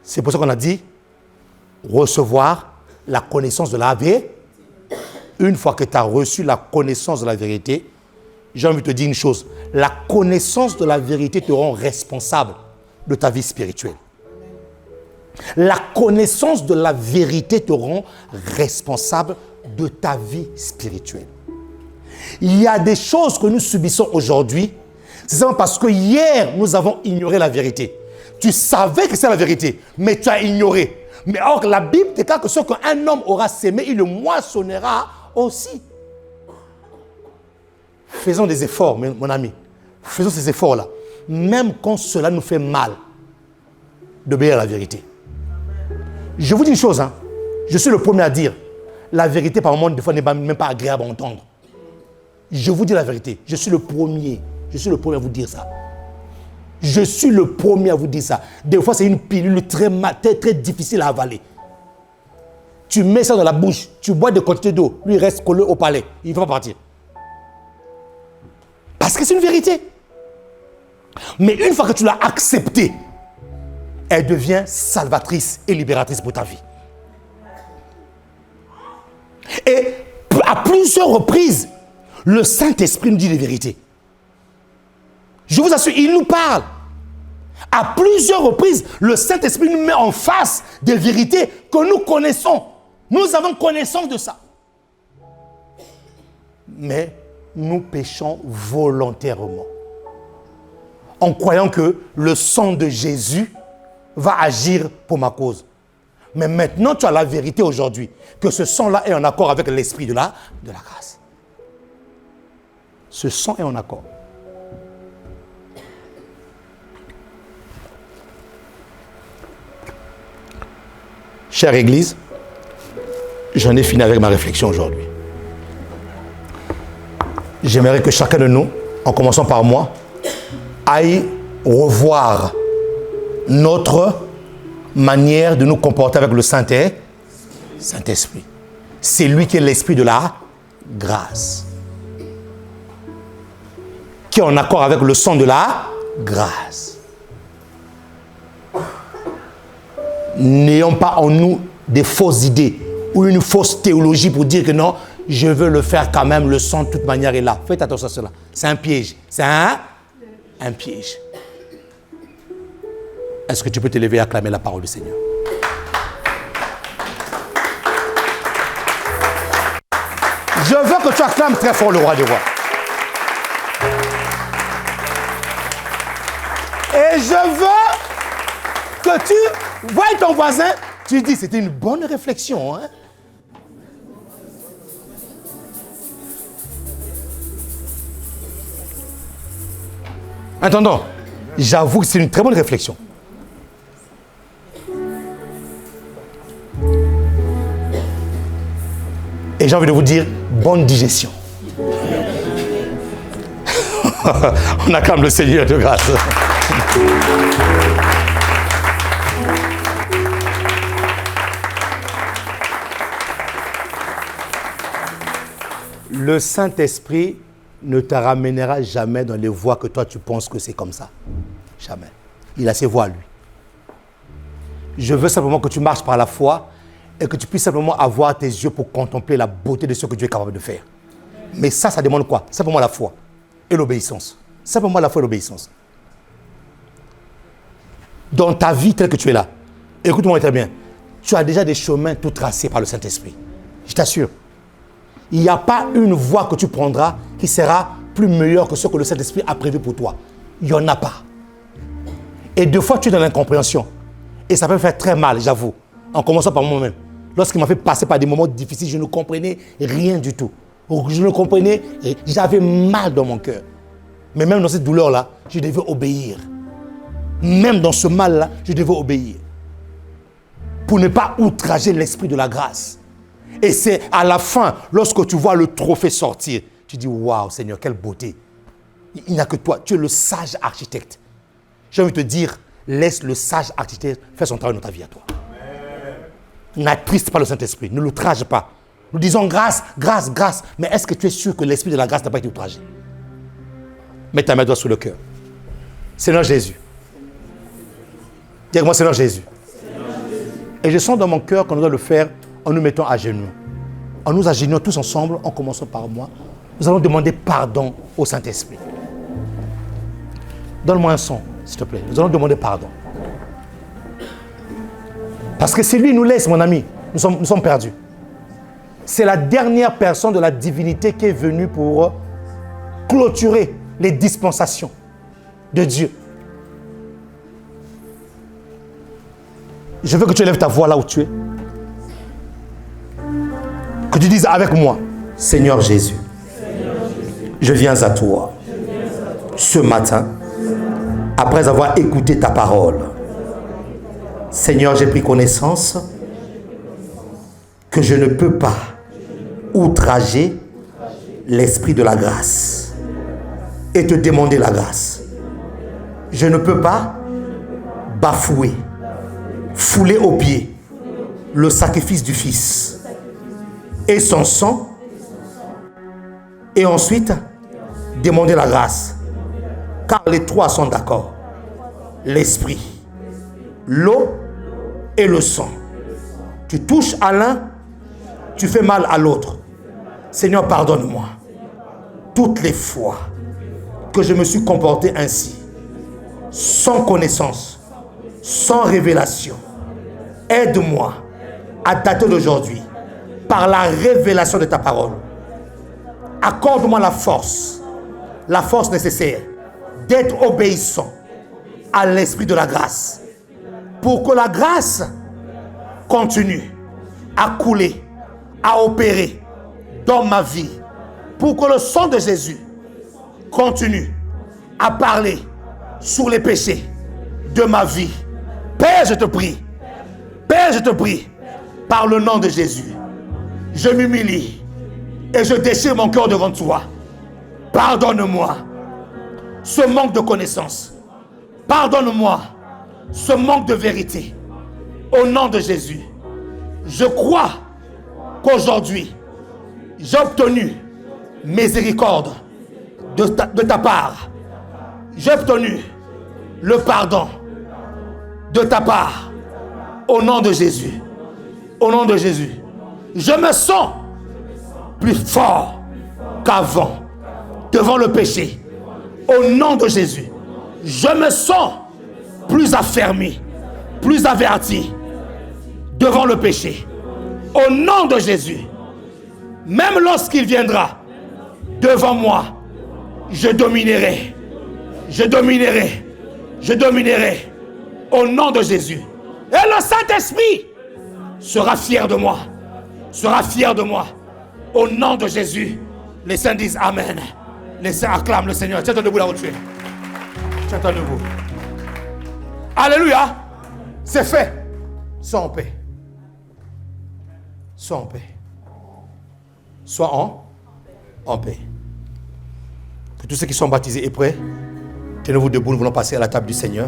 C'est pour ça qu'on a dit, recevoir la connaissance de la vérité. Une fois que tu as reçu la connaissance de la vérité, j'ai envie de te dire une chose. La connaissance de la vérité te rend responsable de ta vie spirituelle. La connaissance de la vérité te rend responsable de ta vie spirituelle. Il y a des choses que nous subissons aujourd'hui, c'est simplement parce que hier, nous avons ignoré la vérité. Tu savais que c'est la vérité, mais tu as ignoré. Mais or, la Bible déclare que ce qu'un homme aura sémé, il le moissonnera aussi. Faisons des efforts, mon ami. Faisons ces efforts-là. Même quand cela nous fait mal, d'obéir à la vérité. Je vous dis une chose, hein. Je suis le premier à dire, la vérité par moment, des fois, n'est même pas agréable à entendre. Je vous dis la vérité. Je suis le premier à vous dire ça. Je suis le premier à vous dire ça. Des fois, c'est une pilule très difficile à avaler. Tu mets ça dans la bouche, tu bois des quantités d'eau, lui il reste collé au palais. Il ne va pas partir. Parce que c'est une vérité. Mais une fois que tu l'as acceptée, elle devient salvatrice et libératrice pour ta vie. Et à plusieurs reprises, le Saint-Esprit nous dit les vérités. Je vous assure, il nous parle. À plusieurs reprises, le Saint-Esprit nous met en face des vérités que nous connaissons. Nous avons connaissance de ça. Mais nous péchons volontairement. En croyant que le sang de Jésus va agir pour ma cause. Mais maintenant, tu as la vérité aujourd'hui, que ce sang-là est en accord avec l'esprit de la grâce. Ce sang est en accord. Chère Église, j'en ai fini avec ma réflexion aujourd'hui. J'aimerais que chacun de nous, en commençant par moi, aille revoir notre manière de nous comporter avec le Saint-Esprit. C'est lui qui est l'esprit de la grâce. Qui est en accord avec le sang de la grâce. N'ayons pas en nous des fausses idées ou une fausse théologie pour dire que non, je veux le faire quand même, le sang de toute manière est là. Faites attention à cela. C'est un piège. C'est un piège. Est-ce que tu peux te lever et acclamer la parole du Seigneur? Je veux que tu acclames très fort le roi des rois. Et je veux que tu vois ton voisin, tu dis, c'était une bonne réflexion. Hein? Attendons, j'avoue que c'est une très bonne réflexion. Et j'ai envie de vous dire, bonne digestion. On acclame le Seigneur de grâce. Le Saint-Esprit ne te ramènera jamais dans les voies que toi tu penses que c'est comme ça. Jamais. Il a ses voies, lui. Je veux simplement que tu marches par la foi et que tu puisses simplement avoir tes yeux pour contempler la beauté de ce que Dieu est capable de faire. Mais ça demande quoi? Simplement la foi et l'obéissance. Simplement la foi et l'obéissance. Dans ta vie telle que tu es là, écoute-moi très bien, tu as déjà des chemins tout tracés par le Saint-Esprit. Je t'assure. Il n'y a pas une voie que tu prendras qui sera plus meilleure que ce que le Saint-Esprit a prévu pour toi. Il n'y en a pas. Et des fois, tu es dans l'incompréhension. Et ça peut faire très mal, j'avoue. En commençant par moi-même. Lorsqu'il m'a fait passer par des moments difficiles, je ne comprenais rien du tout. Je ne comprenais, j'avais mal dans mon cœur. Mais même dans cette douleur-là, je devais obéir. Même dans ce mal-là, je devais obéir. Pour ne pas outrager l'esprit de la grâce. Et c'est à la fin, lorsque tu vois le trophée sortir, tu dis, waouh Seigneur, quelle beauté. Il n'y a que toi, tu es le sage architecte. J'ai envie de te dire, laisse le sage architecte faire son travail dans ta vie à toi. N'attriste pas le Saint-Esprit, ne l'outrage pas. Nous disons grâce, grâce, grâce. Mais est-ce que tu es sûr que l'esprit de la grâce n'a pas été outragé? Mets ta main droite sur le cœur. Seigneur Jésus. Dis-moi Seigneur Jésus. Et je sens dans mon cœur qu'on doit le faire en nous mettant à genoux. En nous agenouillant tous ensemble, en commençant par moi, nous allons demander pardon au Saint-Esprit. Donne-moi un son, s'il te plaît. Nous allons demander pardon. Parce que si lui nous laisse, mon ami, nous sommes perdus. C'est la dernière personne de la divinité qui est venue pour clôturer les dispensations de Dieu. Je veux que tu élèves ta voix là où tu es. Que tu dises avec moi, Seigneur Jésus, je viens à toi ce matin, après avoir écouté ta parole. Seigneur, j'ai pris connaissance que je ne peux pas outrager l'esprit de la grâce et te demander la grâce. Je ne peux pas bafouer, fouler aux pieds le sacrifice du Fils et son sang, et ensuite demander la grâce. Car les trois sont d'accord. L'esprit, l'eau et le sang. Tu touches à l'un, tu fais mal à l'autre. Seigneur, pardonne-moi. Toutes les fois que je me suis comporté ainsi, sans connaissance, sans révélation, aide-moi à dater d'aujourd'hui, par la révélation de ta parole. Accorde-moi la force nécessaire d'être obéissant à l'esprit de la grâce, pour que la grâce continue à couler, à opérer dans ma vie, pour que le sang de Jésus continue à parler sur les péchés de ma vie. Père, je te prie, par le nom de Jésus, je m'humilie et je déchire mon cœur devant toi. Pardonne-moi ce manque de connaissance. Pardonne-moi ce manque de vérité. Au nom de Jésus, je crois qu'aujourd'hui, j'ai obtenu miséricorde de ta part. J'ai obtenu le pardon de ta part. Au nom de Jésus. Au nom de Jésus. Je me sens plus fort qu'avant devant le péché. Au nom de Jésus. Je me sens plus affermi, plus averti devant le péché. Au nom de Jésus. Même lorsqu'il viendra devant moi, je dominerai. Je dominerai. Je dominerai. Au nom de Jésus. Et le Saint-Esprit sera fier de moi. Sera fier de moi. Au nom de Jésus. Les saints disent Amen. Les saints acclament le Seigneur. Tiens-toi debout là où tu es. Tiens-toi debout. Alléluia. C'est fait. Sois en paix. Sois en paix. Sois en paix. Que tous ceux qui sont baptisés et prêts, tenez-vous debout, nous voulons passer à la table du Seigneur.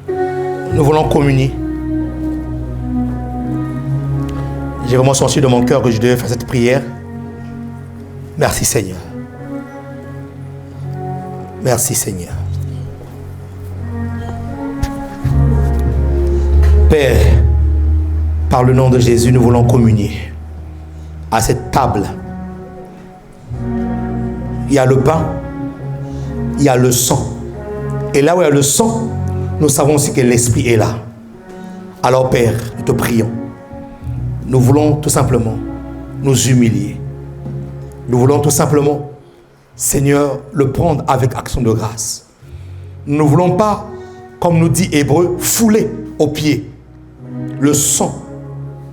Nous voulons communier. J'ai vraiment senti de mon cœur que je devais faire cette prière. Merci Seigneur. Merci Seigneur. Père, par le nom de Jésus, nous voulons communier à cette table. Il y a le pain, il y a le sang. Et là où il y a le sang, nous savons aussi que l'Esprit est là. Alors Père, nous te prions. Nous voulons tout simplement nous humilier. Nous voulons tout simplement, Seigneur, le prendre avec action de grâce. Nous ne voulons pas, comme nous dit Hébreu, fouler aux pieds le sang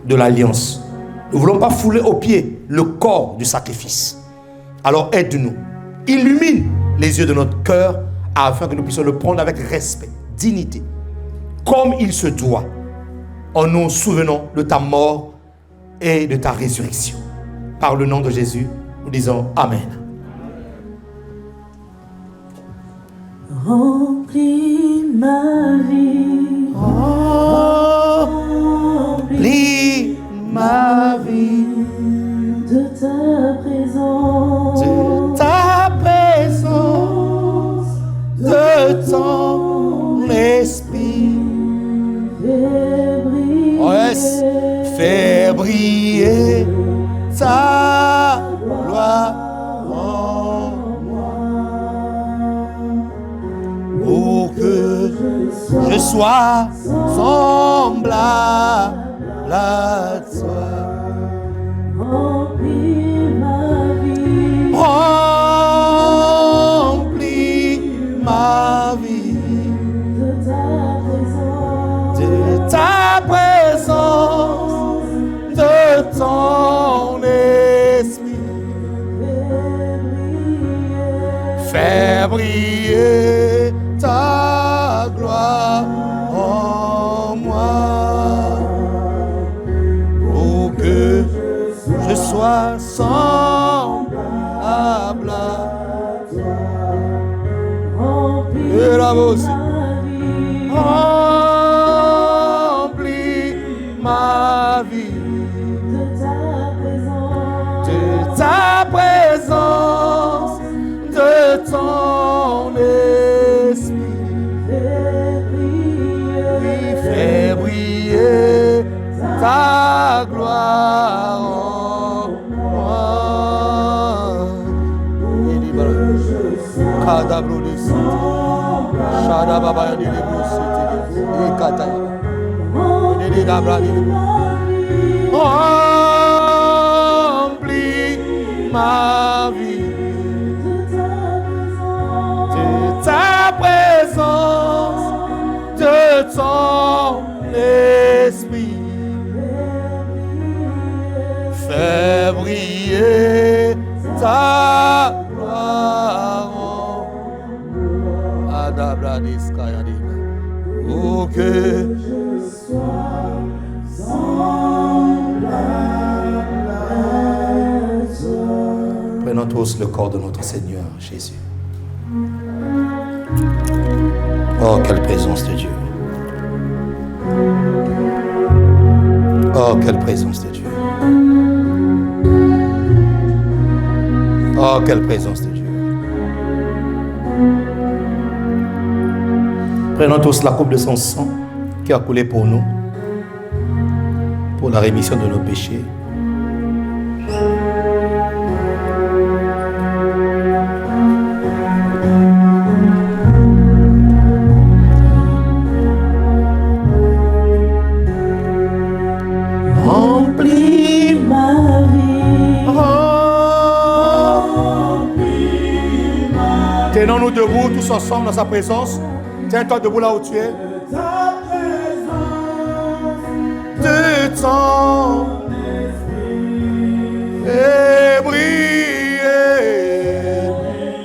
de l'alliance. Nous ne voulons pas fouler aux pieds le corps du sacrifice. Alors aide-nous. Illumine les yeux de notre cœur afin que nous puissions le prendre avec respect, dignité, comme il se doit, en nous souvenant de ta mort et de ta résurrection. Par le nom de Jésus, nous disons Amen. Remplis ma vie, remplis ma vie de ta présence, de ton esprit. Fais briller ta gloire en moi, pour que je sois semblable à toi. Remplis ma vie, Remplis ma vie de ta présence, de ton esprit. Fais briller ta gloire en moi, pour que je sois semblable à toi. Et là aussi. Remplis ma vie de ta présence, de ton esprit. Fais briller ta gloire en moi. Remplis ma vie de ta présence, de ton esprit. Fais briller ta gloire en Adabradis-Kayadina. Oh, que je sois semblable à toi. Prenons tous le corps de notre Seigneur Jésus. Oh, quelle présence de Dieu. Oh, quelle présence de Dieu. Oh, quelle présence de Dieu. Prenons tous la coupe de son sang qui a coulé pour nous, pour la rémission de nos péchés. Remplis ma vie. Tenons-nous debout tous ensemble dans sa présence. Tiens-toi debout là où tu es. De ton esprit et briller.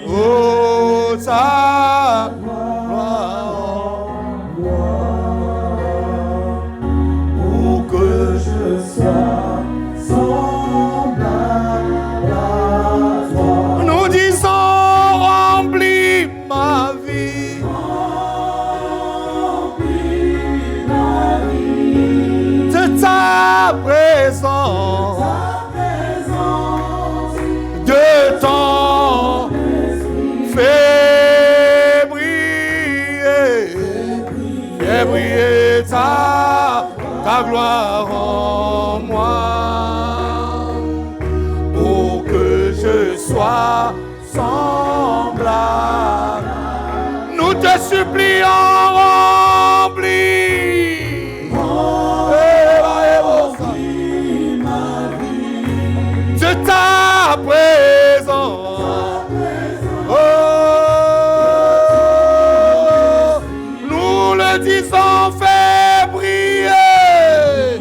Oh, ta gloire. Pour que je sois semblable à toi. Nous disons remplis ma vie. De ta présence, de ton fais briller ta gloire en moi, pour que je sois semblable. Nous te supplions, remplis. De ta présence, oh, nous le disons, fais briller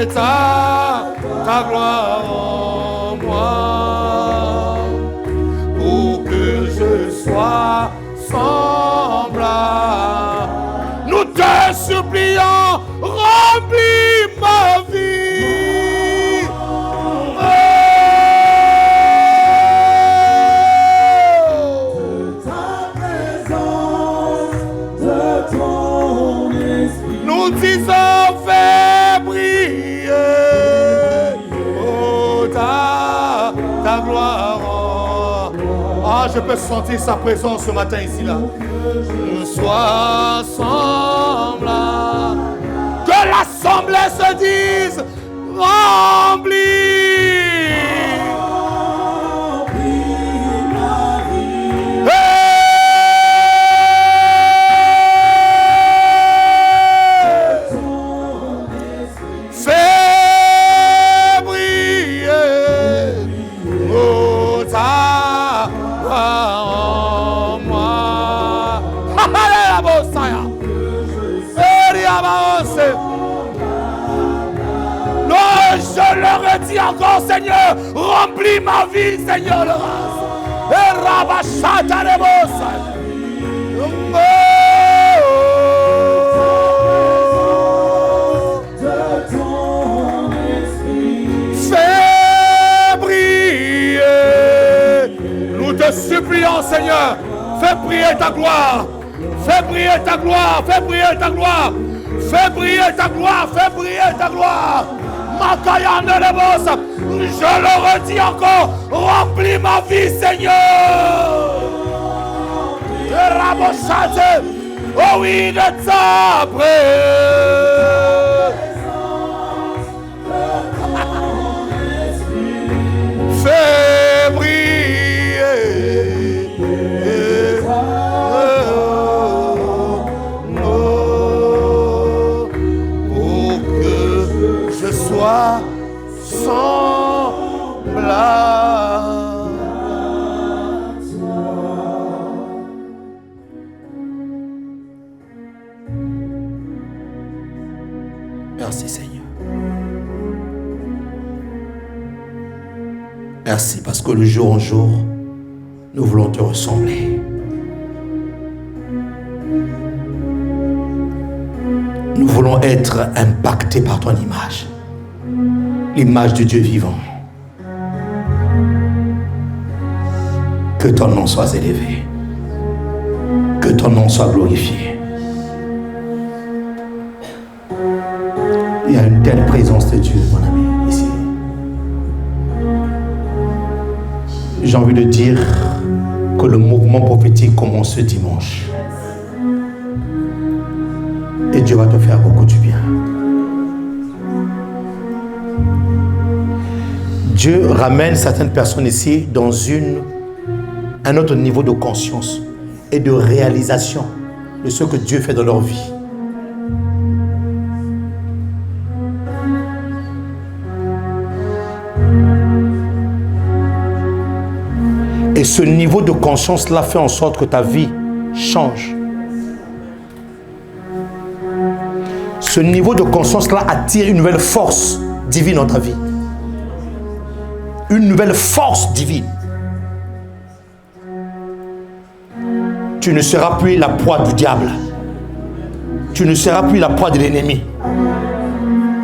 ta gloire en moi, pour que je sois semblable. Nous te supplions, remplis ma vie. Nous disons, fais briller, oh, ta gloire. Ah, je peux sentir sa présence ce matin ici, là. Sois semblable. Que l'assemblée se dise, remplis. Je le redis encore, Seigneur, remplis ma vie, Seigneur, le rase. Et rabachata de bossa. Fais briller. Nous te supplions, Seigneur, fais briller ta gloire. Fais briller ta gloire, fais briller ta gloire. Fais briller ta gloire, fais briller ta gloire. Je le redis encore, remplis ma vie, Seigneur. Oh oui, de ta présence. Fais briller. Pour que je sois semblable. Merci Seigneur. Merci parce que de jour en jour, nous voulons te ressembler. Nous voulons être impactés par ton image. L'image du Dieu vivant. Que ton nom soit élevé. Que ton nom soit glorifié. Il y a une telle présence de Dieu, mon ami, ici. J'ai envie de dire que le mouvement prophétique commence ce dimanche. Et Dieu va te faire beaucoup du bien. Dieu ramène certaines personnes ici dans un autre niveau de conscience et de réalisation de ce que Dieu fait dans leur vie. Et ce niveau de conscience-là fait en sorte que ta vie change. Ce niveau de conscience-là attire une nouvelle force divine dans ta vie. Une nouvelle force divine. Tu ne seras plus la proie du diable. Tu ne seras plus la proie de l'ennemi.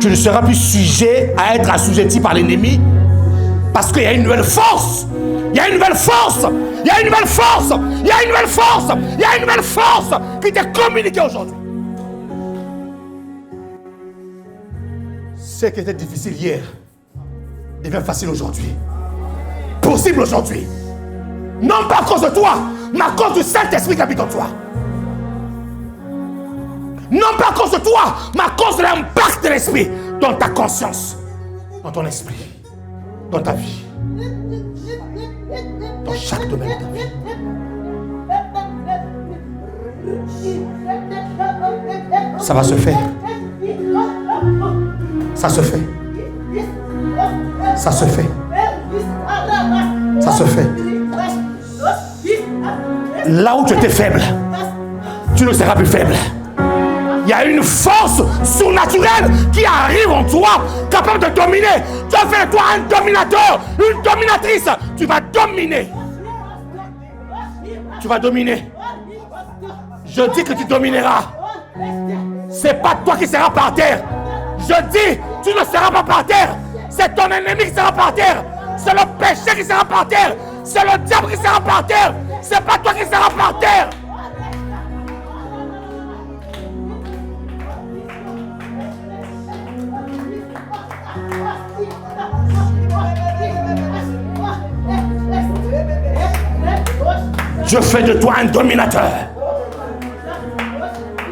Tu ne seras plus sujet à être assujetti par l'ennemi parce qu'il y a une nouvelle force. Il y a une nouvelle force. Il y a une nouvelle force. Il y a une nouvelle force. Il y a une nouvelle force qui t'est communiquée aujourd'hui. Ce qui était difficile hier devient facile aujourd'hui. Possible aujourd'hui. Non pas à cause de toi, mais à cause du Saint-Esprit qui habite en toi. Non pas à cause de toi, mais à cause de l'impact de l'Esprit dans ta conscience, dans ton esprit, dans ta vie, dans chaque domaine de ta vie. Ça va se faire. Ça se fait. Ça se fait. Ça se fait. Là où tu étais faible, tu ne seras plus faible. Il y a une force surnaturelle qui arrive en toi, capable de dominer. Tu as fait de toi un dominateur, une dominatrice. Tu vas dominer. Tu vas dominer. Je dis que tu domineras. C'est pas toi qui seras par terre. Je dis, tu ne seras pas par terre. C'est ton ennemi qui sera par terre. C'est le péché qui sera par terre. C'est le diable qui sera par terre. C'est pas toi qui seras par terre. Je fais de toi un dominateur.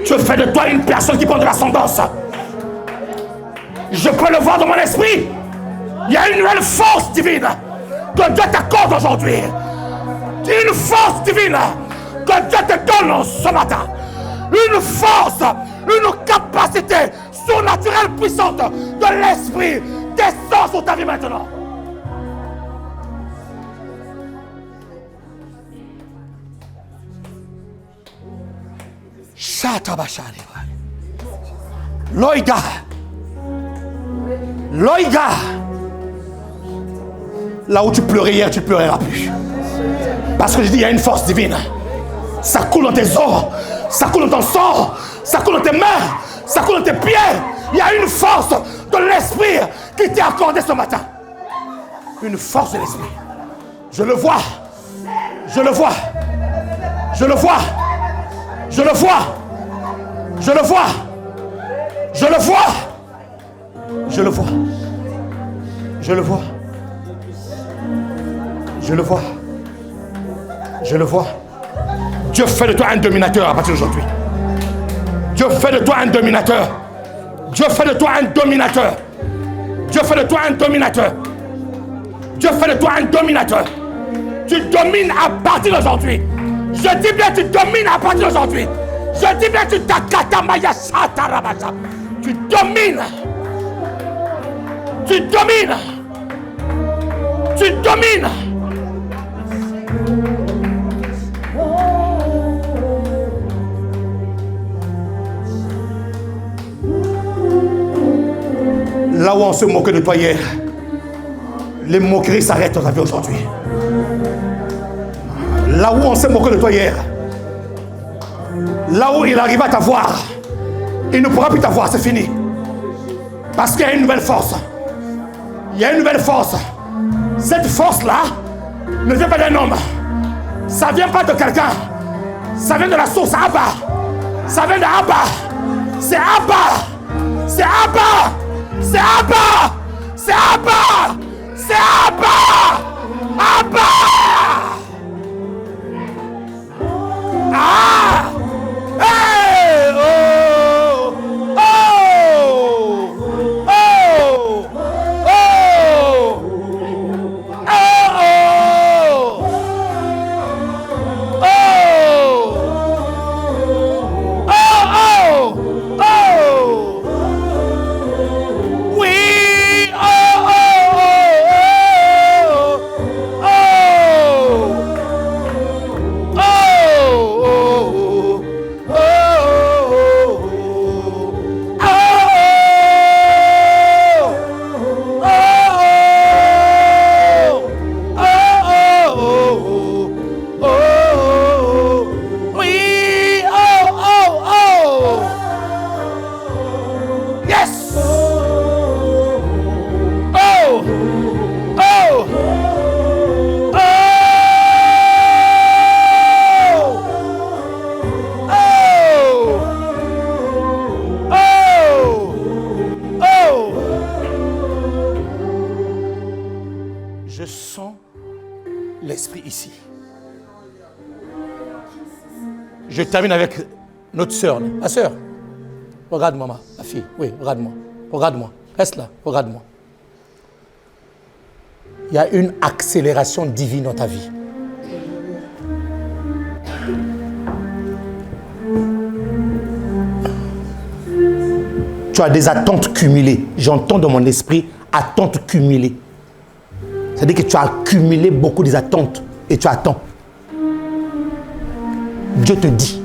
Je fais de toi une personne qui prend de l'ascendance. Je peux le voir dans mon esprit. Il y a une nouvelle force divine que Dieu t'accorde aujourd'hui. Une force divine que Dieu te donne ce matin. Une force, une capacité surnaturelle puissante de l'esprit descend sur ta vie maintenant. Shatabashari. Loïga. Loïga. Là où tu pleurais hier, tu ne pleureras plus. Parce que je dis, il y a une force divine. Ça coule dans tes os, ça coule dans ton sang, ça coule dans tes mains, ça coule dans tes pieds. Il y a une force de l'esprit qui t'est accordée ce matin. Une force de l'esprit. Je le vois. Je le vois. Je le vois. Je le vois. Je le vois. Je le vois. Je le vois. Je le vois. Je le vois. Je le vois. Dieu fait de toi un dominateur à partir d'aujourd'hui. Dieu fait de toi un dominateur. Dieu fait de toi un dominateur. Dieu fait de toi un dominateur. Dieu fait de toi un dominateur. Tu domines à partir d'aujourd'hui. Je dis bien tu domines à partir d'aujourd'hui. Je dis bien tu t'akatamaya satarabasa. Tu domines. Tu domines. Tu domines. Là où on se moquait de toi hier, les moqueries s'arrêtent dans ta vie aujourd'hui. Là où on s'est moqué de toi hier, là où il arrive à t'avoir, il ne pourra plus t'avoir, c'est fini. Parce qu'il y a une nouvelle force. Il y a une nouvelle force. Cette force-là ne vient pas d'un homme. Ça ne vient pas de quelqu'un. Ça vient de la source Abba. Ça vient de Abba. C'est Abba. C'est Abba. C'est Abba. C'est Abba. C'est Abba. Abba. Ah. Hey. Oh. Oh. Oh. Oh. Je sens l'esprit ici. Je termine avec notre sœur. Ma sœur, regarde-moi, ma fille. Oui, regarde-moi. Regarde-moi. Reste là, regarde-moi. Il y a une accélération divine dans ta vie. Tu as des attentes cumulées. J'entends dans mon esprit attentes cumulées. C'est-à-dire que tu as accumulé beaucoup des attentes et tu attends. Dieu te dit,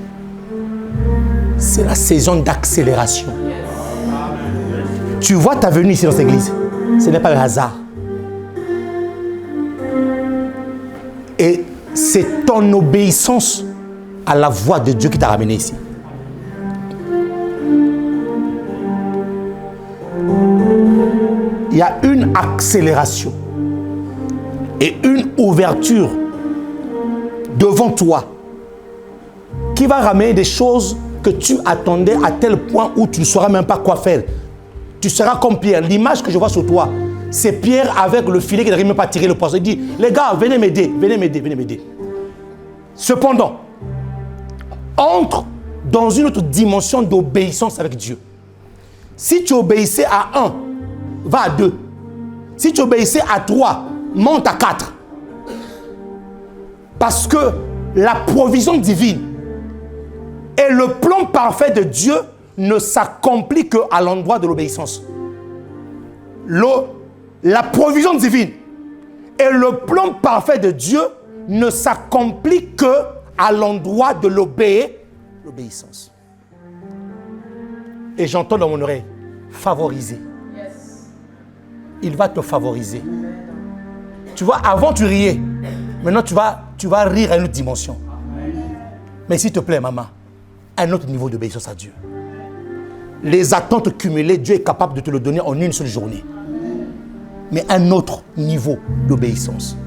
c'est la saison d'accélération. Tu vois ta venue ici dans cette église. Ce n'est pas le hasard. Et c'est ton obéissance à la voix de Dieu qui t'a ramené ici. Il y a une accélération et une ouverture devant toi qui va ramener des choses que tu attendais à tel point où tu ne sauras même pas quoi faire. Tu seras comme Pierre. L'image que je vois sur toi, c'est Pierre avec le filet qui n'arrive même pas à tirer le poisson. Il dit, les gars, venez m'aider, venez m'aider, venez m'aider. Cependant, entre dans une autre dimension d'obéissance avec Dieu. Si tu obéissais à 1, va à 2. Si tu obéissais à 3, monte à 4. Parce que la provision divine et le plan parfait de Dieu ne s'accomplit qu'à l'endroit de l'obéissance. La provision divine et le plan parfait de Dieu ne s'accomplit qu'à l'endroit de l'obéissance. Et j'entends dans mon oreille, favoriser. Il va te favoriser. Tu vois, avant tu riais. Maintenant tu vas rire à une autre dimension. Mais s'il te plaît, maman, un autre niveau d'obéissance à Dieu. Les attentes cumulées, Dieu est capable de te le donner en une seule journée. Mais un autre niveau d'obéissance.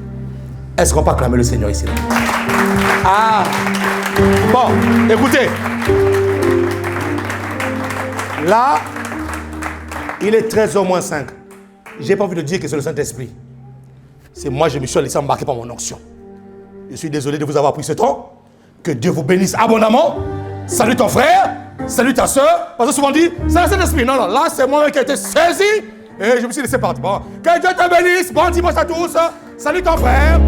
Est-ce qu'on peut acclamer le Seigneur ici? Ah! Bon, écoutez. Là, il est 13h moins 5. Je n'ai pas envie de dire que c'est le Saint-Esprit. C'est moi, je me suis laissé embarquer par mon onction. Je suis désolé de vous avoir pris ce temps. Que Dieu vous bénisse abondamment. Salut ton frère, salut ta soeur. Parce que souvent on dit, c'est le Saint-Esprit. Non, non, là c'est moi qui ai été saisi. Et je me suis laissé partir. Bon. Que Dieu te bénisse. Bon dimanche à tous. Salut ton frère.